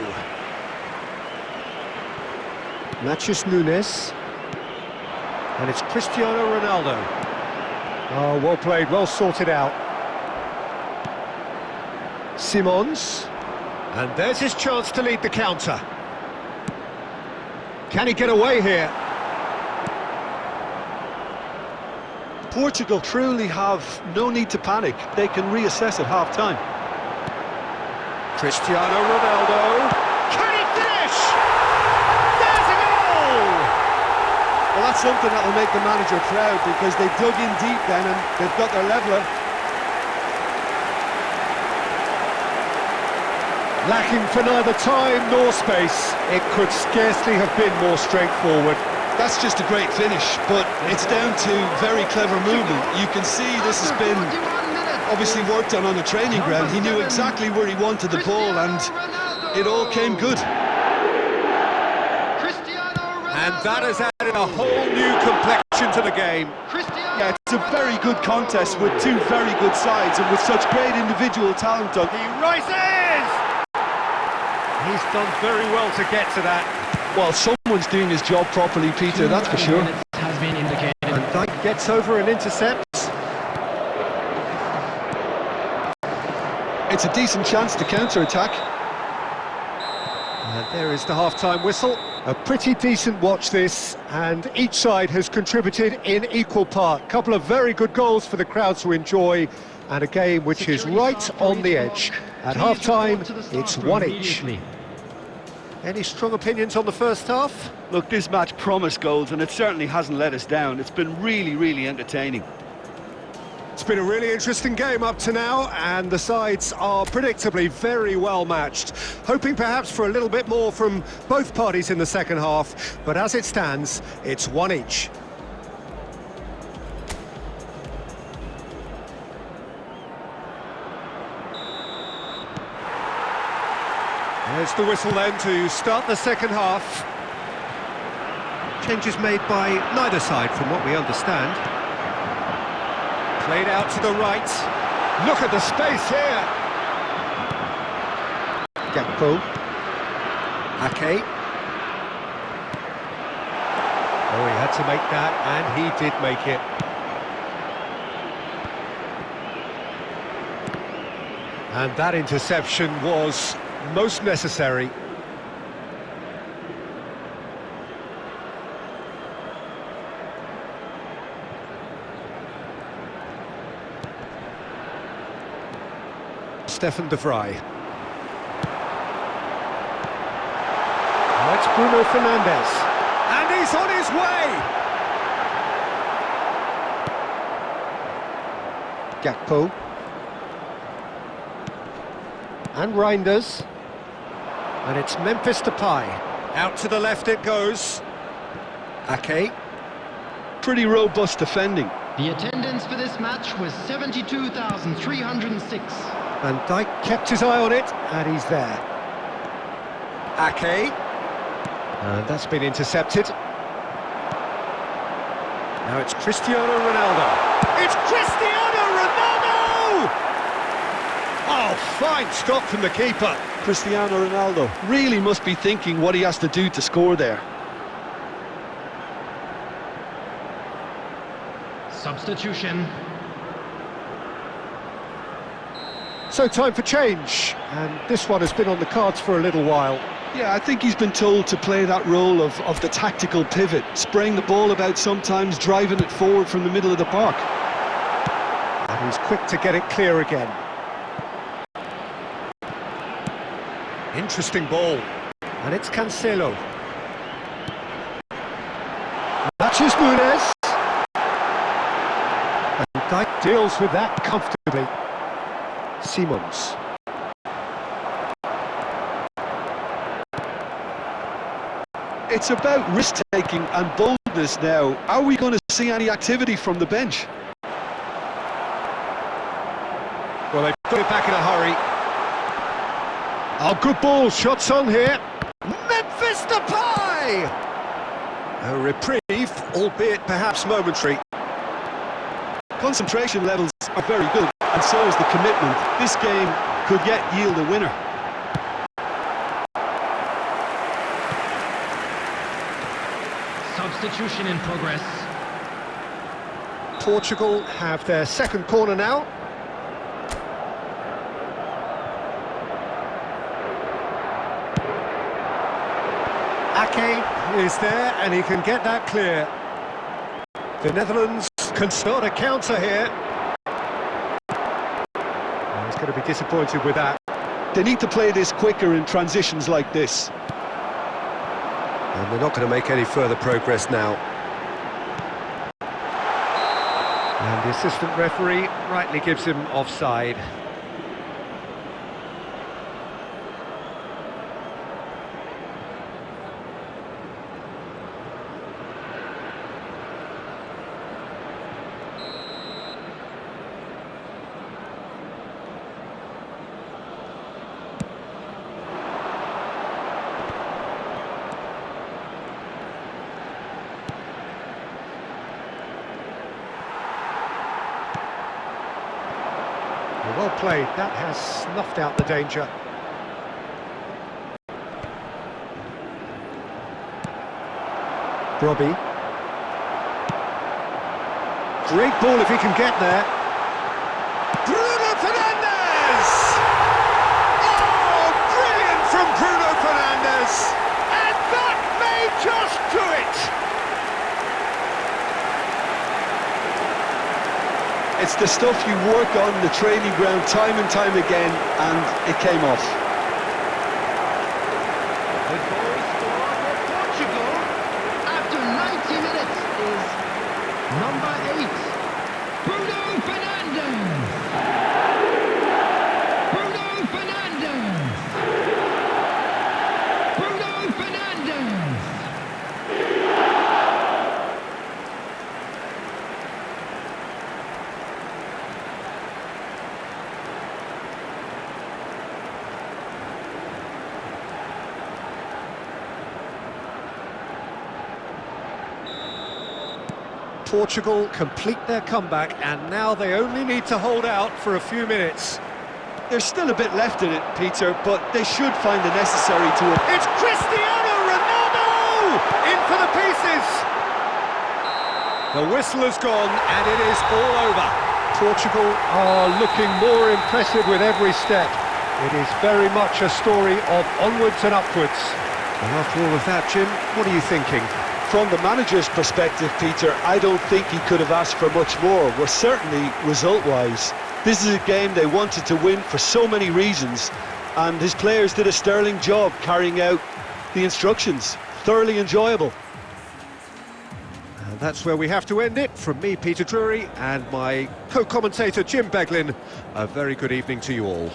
Speaker 2: Matches Nunes. And it's Cristiano Ronaldo. Oh, well played, well sorted out. Simons. And there's his chance to lead the counter. Can he get away here?
Speaker 3: Portugal truly have no need to panic. They can reassess at half-time.
Speaker 2: Cristiano Ronaldo. Can he finish? There's a goal!
Speaker 3: Well, that's something that will make the manager proud because they dug in deep then and they've got their leveller.
Speaker 2: Lacking for neither time nor space. It could scarcely have been more straightforward.
Speaker 3: That's just a great finish, but it's down to very clever movement. You can see this has been obviously worked on the training ground. He knew exactly where he wanted the ball and it all came good.
Speaker 2: And that has added a whole new complexion to the game.
Speaker 3: Yeah, it's a very good contest with two very good sides and with such great individual talent.
Speaker 2: He rises! He's done very well to get to that.
Speaker 3: Well, someone's doing his job properly, Peter, that's for sure.
Speaker 7: Has been indicated.
Speaker 2: And Dyke gets over and intercepts.
Speaker 3: It's a decent chance to counter-attack.
Speaker 2: And there is the half-time whistle. A pretty decent watch this, and each side has contributed in equal part. Couple of very good goals for the crowd to enjoy, and a game which is right on the edge. At half-time, it's one each. Any strong opinions on the first half?
Speaker 3: Look, this match promised goals, and it certainly hasn't let us down. It's been really, really entertaining.
Speaker 2: It's been a really interesting game up to now, and the sides are predictably very well matched. Hoping perhaps for a little bit more from both parties in the second half, but as it stands, it's one each. There's the whistle then to start the second half. Changes made by neither side from what we understand. Played out to the right. Look at the space here. Gakpo. Ake. Oh, he had to make that, and he did make it. And that interception was most necessary. Stefan de Vrij. Now it's Bruno Fernandes. And he's on his way! Gakpo. And Reinders. And it's Memphis Depay. Out to the left it goes. Ake.
Speaker 3: Pretty robust defending.
Speaker 4: The attendance for this match was 72,306.
Speaker 2: Van Dijk kept his eye on it, and he's there. Ake. And that's been intercepted. Now it's Cristiano Ronaldo. It's Cristiano Ronaldo! Oh, fine stop from the keeper.
Speaker 3: Cristiano Ronaldo really must be thinking what he has to do to score there.
Speaker 4: Substitution.
Speaker 2: So time for change, and this one has been on the cards for a little while.
Speaker 3: Yeah, I think he's been told to play that role of the tactical pivot, spraying the ball about sometimes, driving it forward from the middle of the park.
Speaker 2: And he's quick to get it clear again. Interesting ball. And it's Cancelo. Matches Nunes. And Dijk deals with that comfortably. Simons.
Speaker 3: It's about risk-taking and boldness now. Are we going to see any activity from the bench?
Speaker 2: Well, they've got it back in a hurry. Oh, good ball, shots on here. Memphis Depay! A reprieve, albeit perhaps momentary.
Speaker 3: Concentration levels are very good, and so is the commitment. This game could yet yield a winner.
Speaker 4: Substitution in progress.
Speaker 2: Portugal have their second corner now. Ake is there, and he can get that clear. The Netherlands can start a counter here. Oh, he's going to be disappointed with that.
Speaker 3: They need to play this quicker in transitions like this.
Speaker 2: And they're not going to make any further progress now. And the assistant referee rightly gives him offside. Well played, that has snuffed out the danger. Robbie. Great ball if he can get there. Bruno Fernandes! Oh, brilliant from Bruno Fernandes! And that may just do it!
Speaker 3: It's the stuff you work on the training ground time and time again, and it came off.
Speaker 4: The goal scorer for Portugal after 90 minutes is number 8, Bruno Fernandes. Bruno Fernandes. Bruno Fernandes.
Speaker 2: Portugal complete their comeback, and now they only need to hold out for a few minutes.
Speaker 3: There's still a bit left in it, Peter, but they should find the necessary to...
Speaker 2: It's Cristiano Ronaldo! In for the pieces! The whistle has gone and it is all over. Portugal are looking more impressive with every step. It is very much a story of onwards and upwards. And after all of that, Jim, what are you thinking?
Speaker 3: From the manager's perspective, Peter, I don't think he could have asked for much more. Well, certainly result-wise. This is a game they wanted to win for so many reasons, and his players did a sterling job carrying out the instructions. Thoroughly enjoyable.
Speaker 2: And that's where we have to end it. From me, Peter Drury, and my co-commentator, Jim Beglin, a very good evening to you all.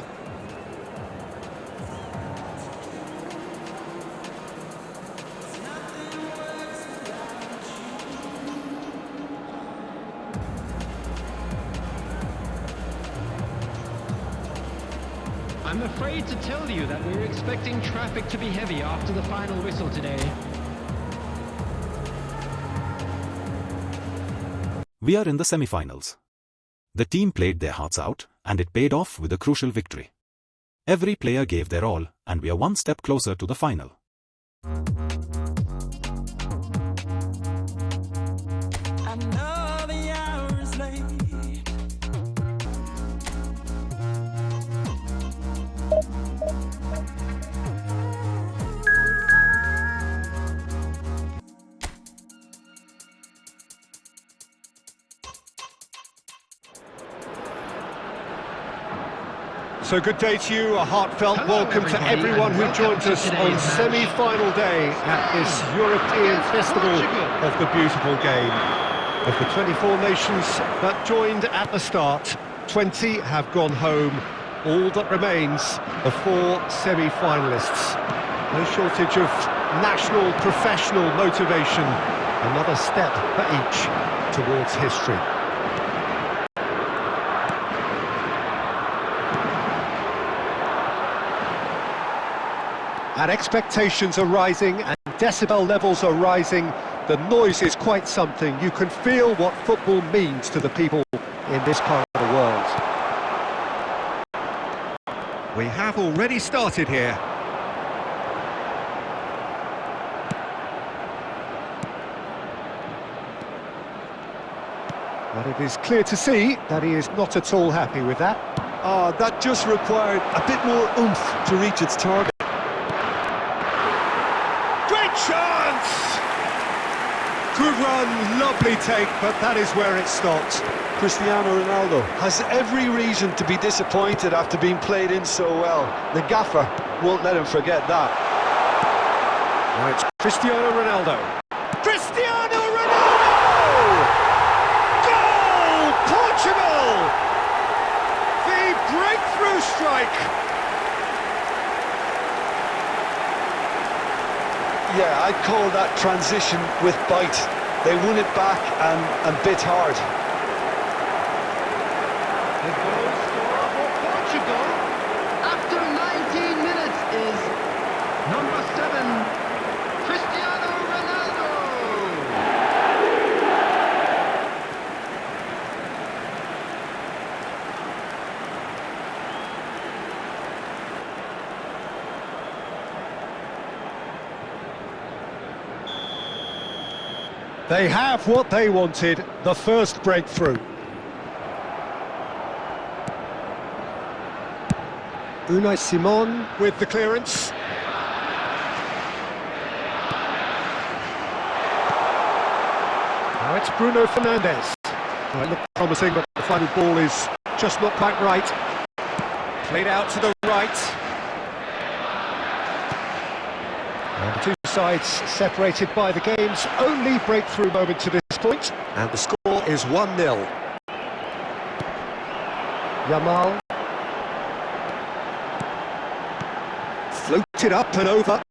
Speaker 4: I'm afraid to tell you that we're expecting traffic to be heavy after the final whistle today.
Speaker 1: We are in the semi-finals. The team played their hearts out, and it paid off with a crucial victory. Every player gave their all, and we are one step closer to the final.
Speaker 6: I know the hour is late.
Speaker 2: So good day to you, a heartfelt
Speaker 4: Hello,
Speaker 2: welcome to
Speaker 4: everybody,
Speaker 2: everyone
Speaker 4: and
Speaker 2: who joined
Speaker 4: welcome to
Speaker 2: us
Speaker 4: today's
Speaker 2: on
Speaker 4: match.
Speaker 2: semi-final day at this European Festival
Speaker 4: Portugal.
Speaker 2: of the beautiful game. Of the 24 nations that joined at the start, 20 have gone home. All that remains are 4 semi-finalists. No shortage of national, professional motivation. Another step for each towards history. And expectations are rising and decibel levels are rising. The noise is quite something. You can feel what football means to the people in this part of the world. We have already started here. But it is clear to see that he is not at all happy with that.
Speaker 3: Oh, that just required a bit more oomph to reach its target.
Speaker 2: Great chance! Good run, lovely take, but that is where it stopped.
Speaker 3: Cristiano Ronaldo has every reason to be disappointed after being played in so well. The gaffer won't let him forget that.
Speaker 2: Now it's Cristiano Ronaldo. Cristiano Ronaldo! Goal! Portugal! The breakthrough strike!
Speaker 3: Yeah, I'd call that transition with bite. They won it back and bit hard.
Speaker 4: The goal scorer for Portugal after 19 minutes is number 7, Cristiano Ronaldo.
Speaker 2: They have what they wanted, the first breakthrough. Unai Simon with the clearance. Now it's Bruno Fernandes. Well, it looked promising, but the final ball is just not quite right. Played out to the right. And the two sides separated by the game's only breakthrough moment to this point. And the score is 1-0. Yamal. Floated up and over.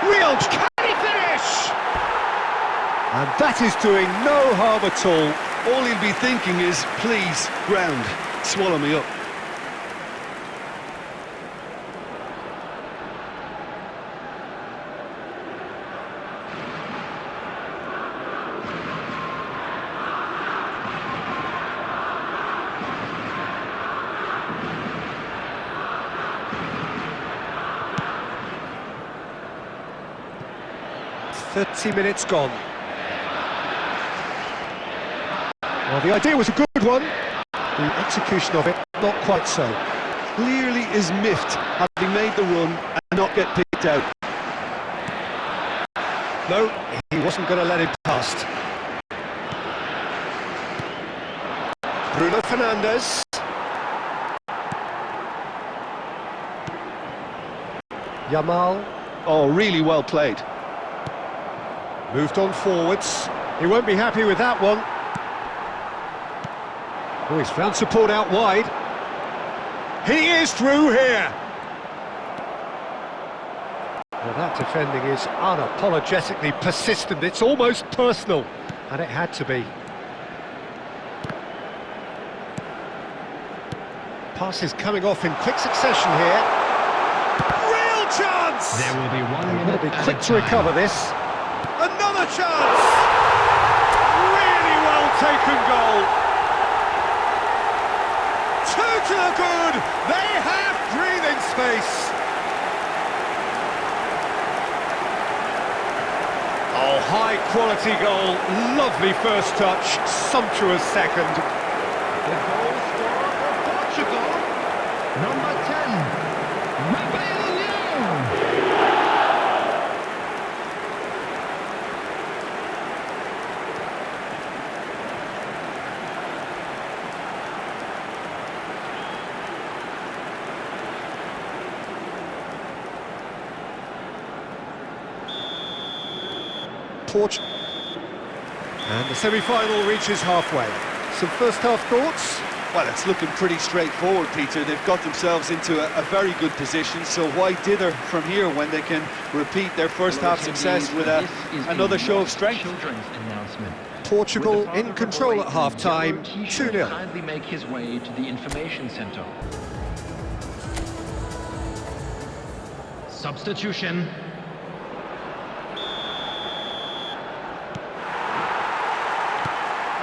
Speaker 2: Real, can he finish? And that is doing no harm at all.
Speaker 3: All he'll be thinking is, please, ground, swallow me up.
Speaker 2: .30 minutes gone. the idea was a good one. The execution of it, not quite so.
Speaker 3: Clearly is miffed, having made the run and not get picked out.
Speaker 2: No, he wasn't going to let it past. Bruno Fernandes. Yamal.
Speaker 3: Oh, really well played.
Speaker 2: Moved on forwards. He won't be happy with that one. Oh, he's found support out wide. He is through here. Well, that defending is unapologetically persistent. It's almost personal, and it had to be. Passes coming off in quick succession here. Real chance!
Speaker 4: There will be 1 minute.
Speaker 2: They'll be quick to recover this. Another chance! Really well taken goal. Two to the good. They have breathing space. Oh, high quality goal. Lovely first touch. Sumptuous second.
Speaker 4: The goal scorer for Portugal, number 10, Ronaldo.
Speaker 2: And the semi-final reaches halfway. Some first-half thoughts?
Speaker 3: Well, it's looking pretty straightforward, Peter. They've got themselves into a very good position, so why dither from here when they can repeat their first-half success with another show of strength?
Speaker 2: Portugal in control at half-time, 2-0.
Speaker 7: Kindly make his way to the information center.
Speaker 4: Substitution.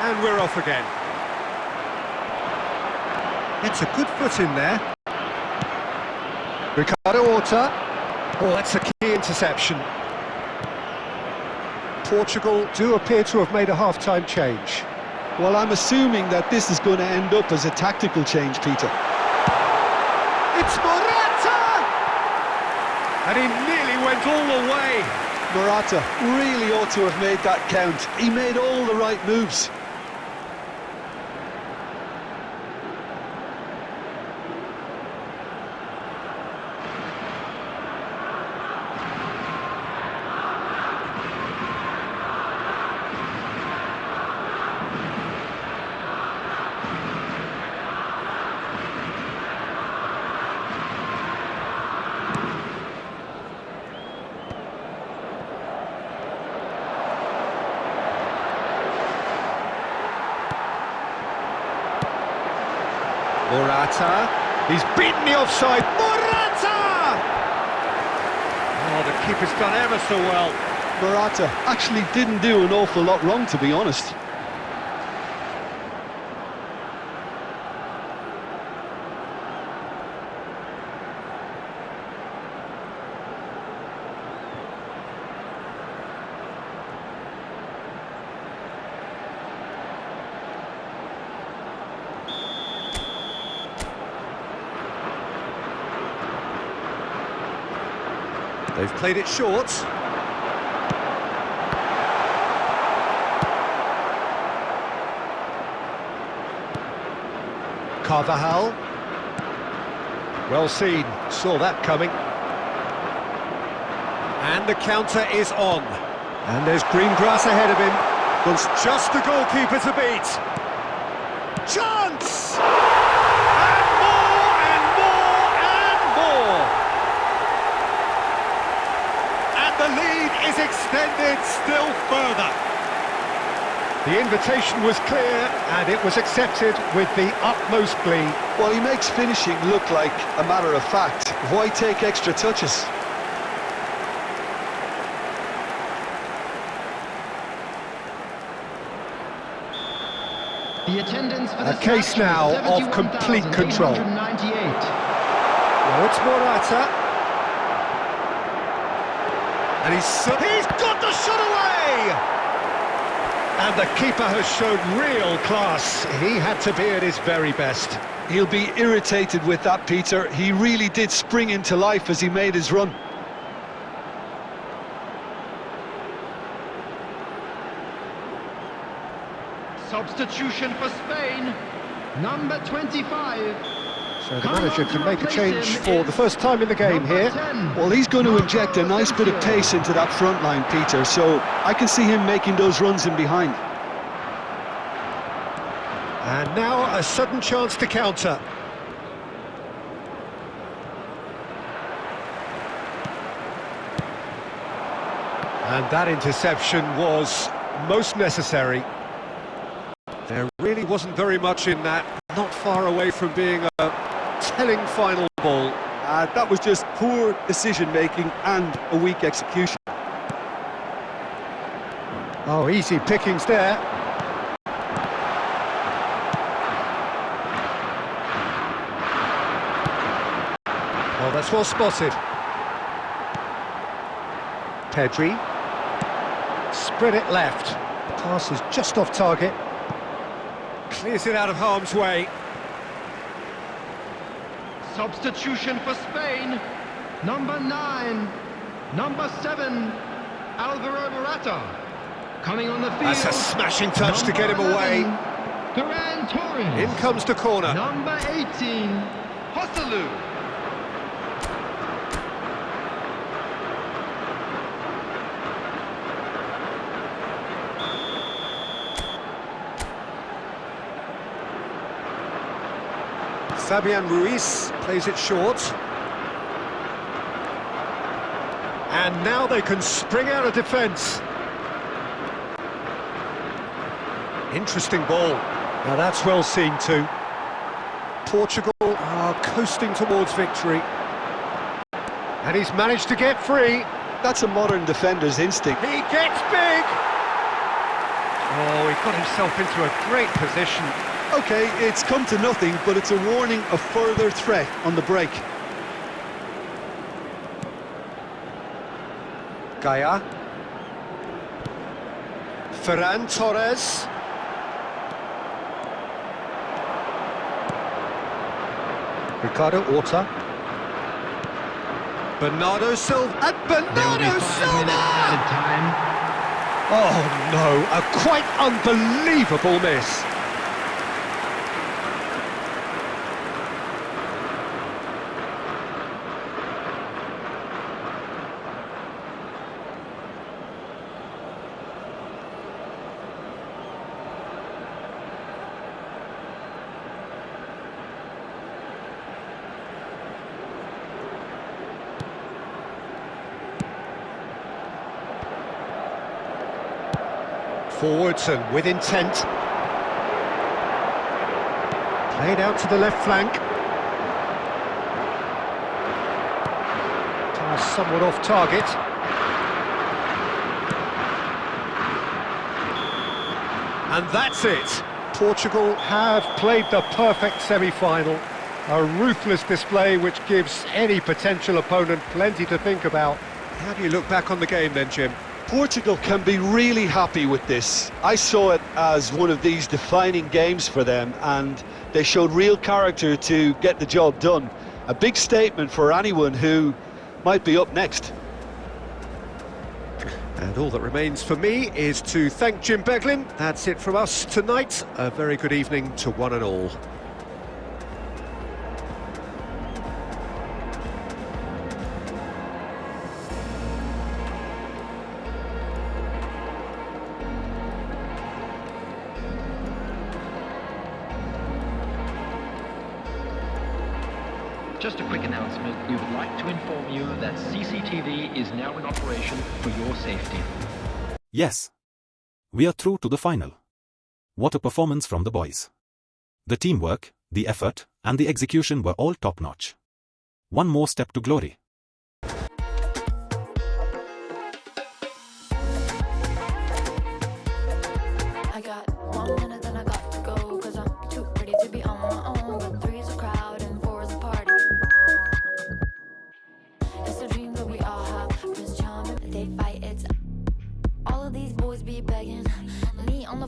Speaker 2: And we're off again. It's a good foot in there. Ricardo Horta. Oh, that's a key interception. Portugal do appear to have made a half-time change.
Speaker 3: Well, I'm assuming that this is going to end up as a tactical change, Peter.
Speaker 2: It's Morata! And he nearly went all the way.
Speaker 3: Morata really ought to have made that count. He made all the right moves.
Speaker 2: Morata, he's beaten the offside. Morata! Oh, the keeper's done ever so well.
Speaker 3: Morata actually didn't do an awful lot wrong, to be honest.
Speaker 2: They've played it short. Carvajal. Well seen, saw that coming. And the counter is on. And there's green grass ahead of him. Wants just the goalkeeper to beat. Chance! And more, and more, and more! And the lead is extended still further. The invitation was clear, and it was accepted with the utmost glee.
Speaker 3: Well, he makes finishing look like a matter of fact. Why take extra touches?
Speaker 4: The attendance for
Speaker 2: A case now of complete control. Now it's Morata. And he's got the shot away! And the keeper has shown real class. He had to be at his very best.
Speaker 3: He'll be irritated with that, Peter. He really did spring into life as he made his run.
Speaker 4: Substitution for Spain, number 25.
Speaker 2: So the manager can make a change for the first time in the game here.
Speaker 3: Well, he's going to inject a nice bit of pace into that front line, Peter, so I can see him making those runs in behind.
Speaker 2: And now a sudden chance to counter. And that interception was most necessary. There really wasn't very much in that, not far away from being a telling final ball.
Speaker 3: That was just poor decision-making and a weak execution.
Speaker 2: Oh, easy pickings there. Oh, that's well spotted. Pedri. Spread it left. Pass is just off target. Clears it out of harm's way.
Speaker 4: Substitution for Spain, number 9, number 7, Alvaro Morata. Coming on the field.
Speaker 2: That's a smashing touch to get him away.
Speaker 4: Ferran Torres.
Speaker 2: In comes the corner.
Speaker 4: Number 18, Hosselu.
Speaker 2: Fabian Ruiz plays it short. And now they can spring out of defence. Interesting ball. Now that's well seen too. Portugal are coasting towards victory. And he's managed to get free.
Speaker 3: That's a modern defender's instinct.
Speaker 2: He gets big! Oh, he got himself into a great position.
Speaker 3: Okay, it's come to nothing, but it's a warning of further threat on the break.
Speaker 2: Gaia. Ferran Torres. Ricardo Horta. Bernardo Silva. And Bernardo Silva! Oh no, a quite unbelievable miss. Forwards and with intent. Played out to the left flank. Pass somewhat off target. And that's it. Portugal have played the perfect semi-final. A ruthless display which gives any potential opponent plenty to think about. How do you look back on the game then, Jim?
Speaker 3: Portugal can be really happy with this. I saw it as one of these defining games for them, and they showed real character to get the job done. A big statement for anyone who might be up next.
Speaker 2: And all that remains for me is to thank Jim Beglin. That's it from us tonight. A very good evening to one and all.
Speaker 7: Just a quick announcement. We would like to inform you that CCTV is now in operation for your safety.
Speaker 1: Yes. We are through to the final. What a performance from the boys. The teamwork, the effort, and the execution were all top-notch. One more step to glory.
Speaker 8: I got 1 minute, then I got to go, 'cause I'm too pretty to be on my own. But 3's a crowd and 4's a party. It's a dream that we all have. Prince Charming, they fight, it's all of these boys be begging me on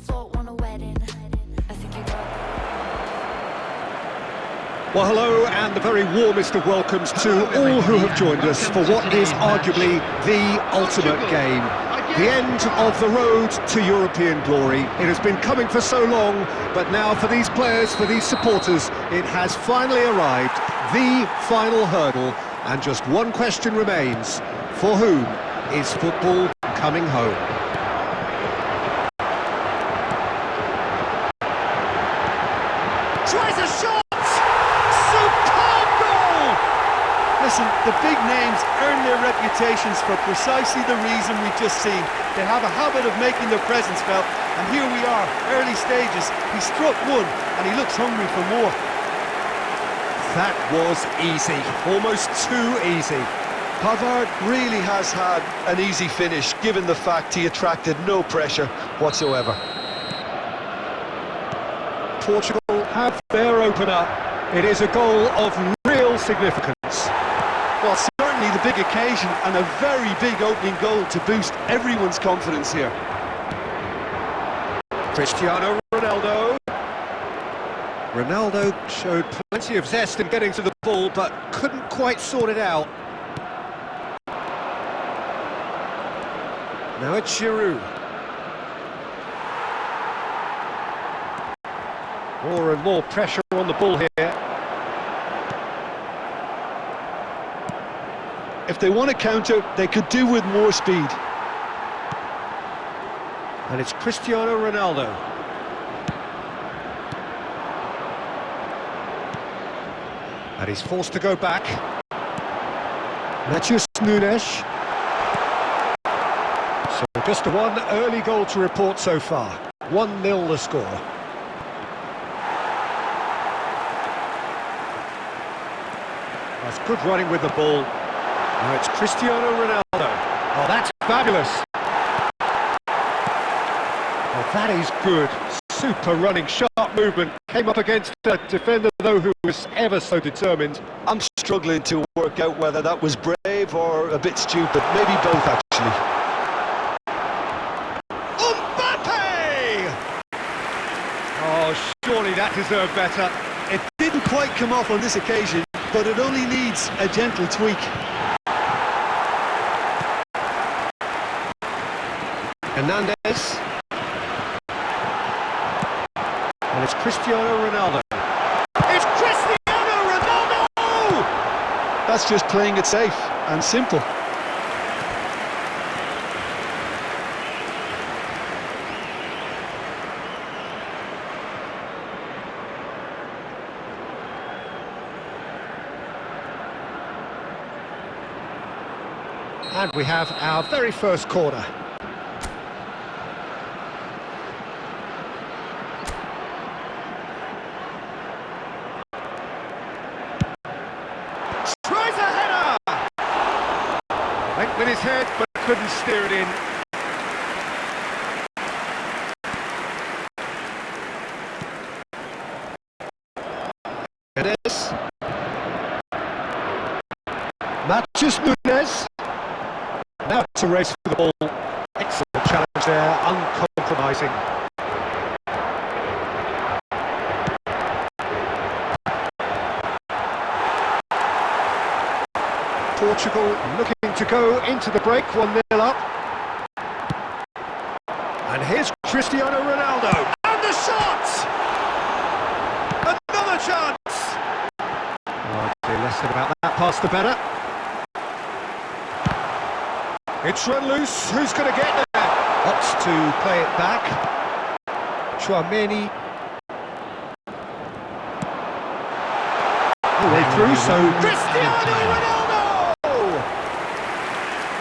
Speaker 2: Well, hello, and the very warmest of welcomes to all who have joined us for what is arguably the ultimate game. The end of the road to European glory. It has been coming for so long, but now for these players, for these supporters, it has finally arrived, the final hurdle, and just one question remains: for whom is football coming home? Tries a shot! Superb goal!
Speaker 3: Listen, the big names earn their reputations for precisely the reason we've just seen. They have a habit of making their presence felt, and here we are, early stages. He struck one, and he looks hungry for more.
Speaker 2: That was easy, almost too easy.
Speaker 3: Pavard really has had an easy finish, given the fact he attracted no pressure whatsoever.
Speaker 2: Portugal have their opener. It is a goal of real significance.
Speaker 3: Well, certainly the big occasion and a very big opening goal to boost everyone's confidence here.
Speaker 2: Cristiano Ronaldo. Ronaldo showed plenty of zest in getting to the ball, but couldn't quite sort it out. Now it's Giroud. More and more pressure on the ball here.
Speaker 3: If they want to counter, they could do with more speed.
Speaker 2: And it's Cristiano Ronaldo. And he's forced to go back. Matheus Nunes. So just one early goal to report so far. 1-0 the score. That's good running with the ball. Now it's Cristiano Ronaldo. Oh, that's fabulous. Oh, that is good. Super running, sharp movement. Came up against a defender, though, who was ever so determined.
Speaker 3: I'm struggling to work out whether that was brave or a bit stupid. Maybe both, actually.
Speaker 2: Oh, surely that deserved better.
Speaker 3: It didn't quite come off on this occasion, but it only needs a gentle tweak.
Speaker 2: Hernandez. And it's Cristiano Ronaldo. It's Cristiano Ronaldo!
Speaker 3: That's just playing it safe and simple.
Speaker 2: And we have our very first corner. Tries a header! Went with his head, but couldn't steer it in. Hernandez. Matheus Nunes. Now to race for the ball. Excellent challenge there, uncompromising. Portugal looking to go into the break, 1-0 up. And here's Cristiano Ronaldo. And the shot! Another chance! Oh, I'd say less said about that pass, the better. It's run loose, who's going to get there? Opts to play it back. Chouameni. All the way through, so Cristiano Ronaldo!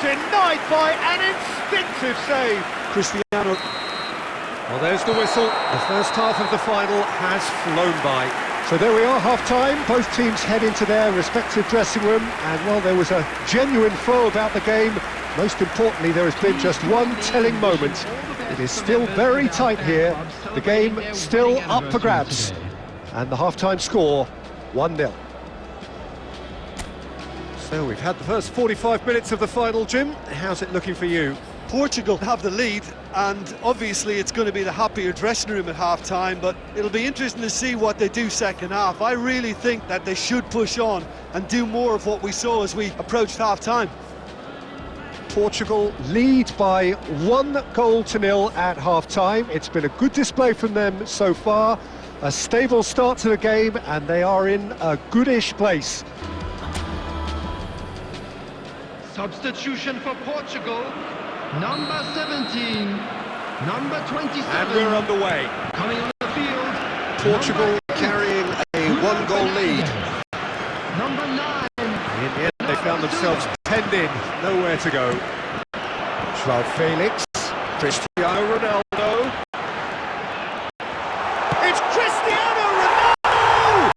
Speaker 2: Denied by an instinctive save.
Speaker 3: Cristiano.
Speaker 2: Well, there's the whistle. The first half of the final has flown by. So there we are, half-time. Both teams head into their respective dressing room. And, well, there was a genuine flow about the game. Most importantly, there has been just one telling moment. It is still very tight here. The game still up for grabs. And the half-time score, 1-0. So we've had the first 45 minutes of the final, Jim. How's it looking for you?
Speaker 3: Portugal have the lead, and obviously it's going to be the happier dressing room at half-time, but it'll be interesting to see what they do second half. I really think that they should push on and do more of what we saw as we approached half-time.
Speaker 2: Portugal lead by 1-0 at half-time. It's been a good display from them so far. A stable start to the game, and they are in a goodish place.
Speaker 4: Substitution for Portugal. Number 17, number 27.
Speaker 2: And we're underway.
Speaker 4: Coming on the field.
Speaker 2: Portugal carrying a 1-goal lead.
Speaker 4: Number 9.
Speaker 2: In the end, they found themselves penned in, nowhere to go. João Felix, Cristiano Ronaldo. It's Cristiano Ronaldo!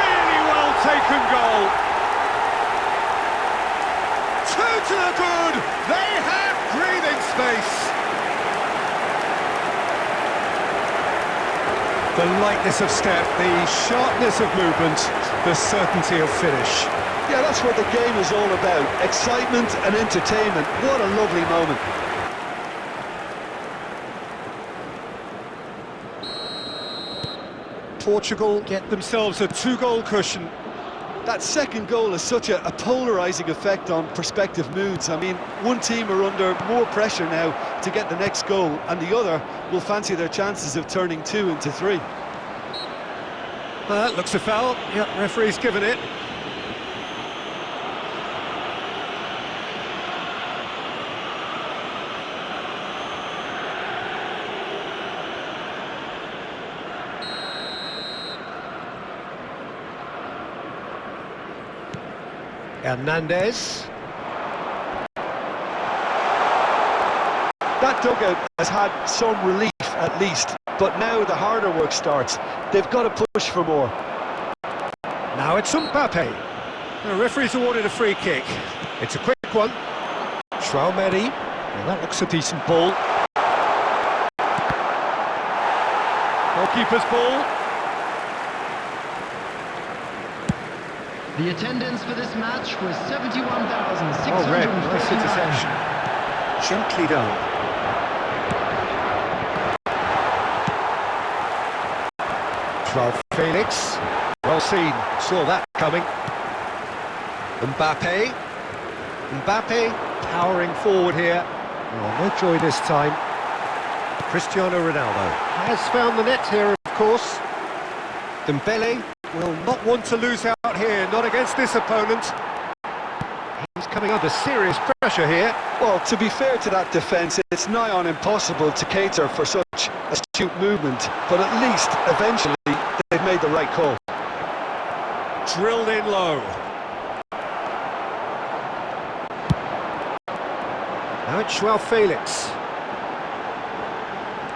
Speaker 2: Really well taken goal. 2 to the good. They have breathing space. The lightness of step, the sharpness of movement, the certainty of finish.
Speaker 3: Yeah, that's what the game is all about. Excitement and entertainment. What a lovely moment.
Speaker 2: Portugal get themselves a 2-goal cushion.
Speaker 3: That second goal has such a polarising effect on prospective moods. I mean, one team are under more pressure now to get the next goal, and the other will fancy their chances of turning 2 into 3.
Speaker 2: That looks a foul. Yep, referee's given it. Hernandez.
Speaker 3: That dugout has had some relief at least, but now the harder work starts. They've got to push for more.
Speaker 2: Now it's Mbappe. The referee's awarded a free kick. It's a quick one. João Messi. Well, that looks a decent ball. Goalkeeper's ball.
Speaker 4: The attendance for this match was 71,600.
Speaker 2: Oh, Red, nice interception. Gently done. João Felix. Well seen, saw that coming. Mbappe. Mbappe powering forward here. Oh, no joy this time. Cristiano Ronaldo has found the net here, of course. Dembele will not want to lose out here, not against this opponent. He's coming under serious pressure here.
Speaker 3: Well, to be fair to that defence, it's nigh on impossible to cater for such astute movement, but at least, eventually, they've made the right call.
Speaker 2: Drilled in low. Now it's João Felix.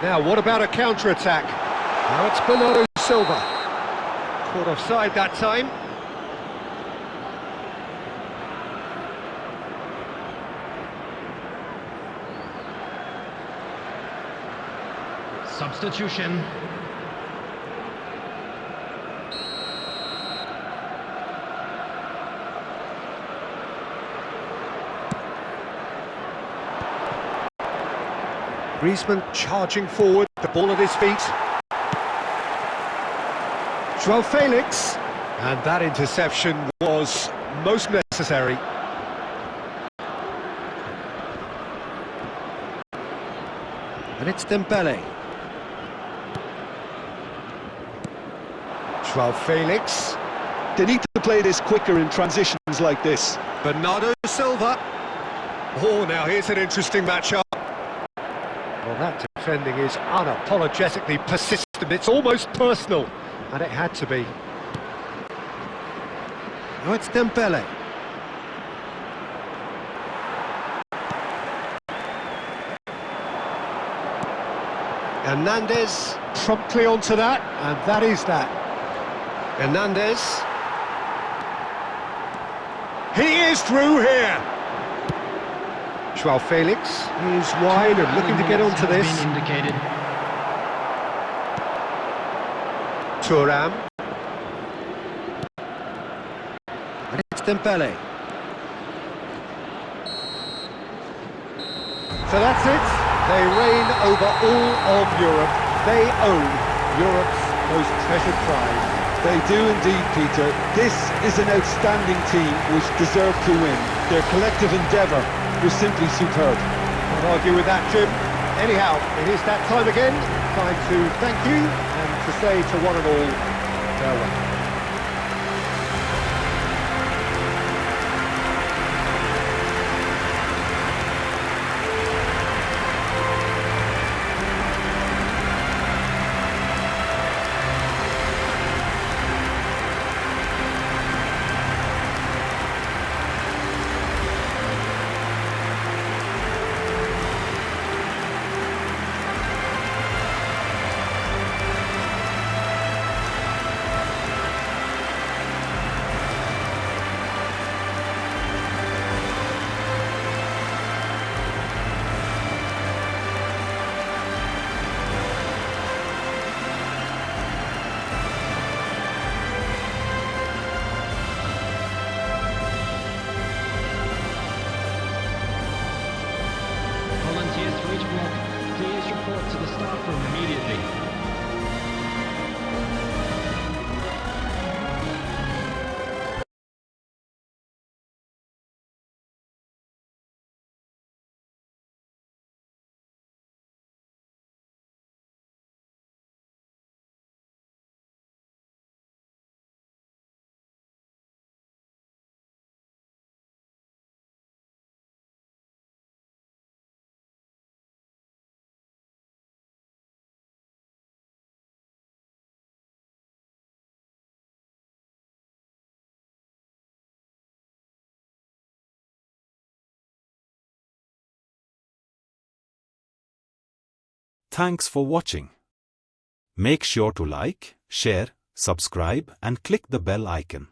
Speaker 2: Now, what about a counter-attack? Now it's Bernardo Silva. Caught offside that time.
Speaker 4: Substitution.
Speaker 2: Griezmann charging forward, the ball at his feet. João Felix, and that interception was most necessary. And it's Dembele. João Felix.
Speaker 3: They need to play this quicker in transitions like this.
Speaker 2: Bernardo Silva. Oh, now here's an interesting matchup. Well, that defending is unapologetically persistent. It's almost personal. And it had to be. Now it's Dembele. Hernandez promptly onto that, and that is that. Hernandez. He is through here. João Felix is wide and looking to get onto this. Thuram. And it's Dembele. So that's it. They reign over all of Europe. They own Europe's most treasured prize.
Speaker 3: They do indeed, Peter. This is an outstanding team which deserved to win. Their collective endeavour was simply superb.
Speaker 2: Can't argue with that, Jim. Anyhow, it is that time again. Time to thank you and to say to one and all, farewell.
Speaker 7: Volunteers for each block, please report to the staff room immediately.
Speaker 1: Thanks for watching. Make sure to like, share, subscribe and click the bell icon.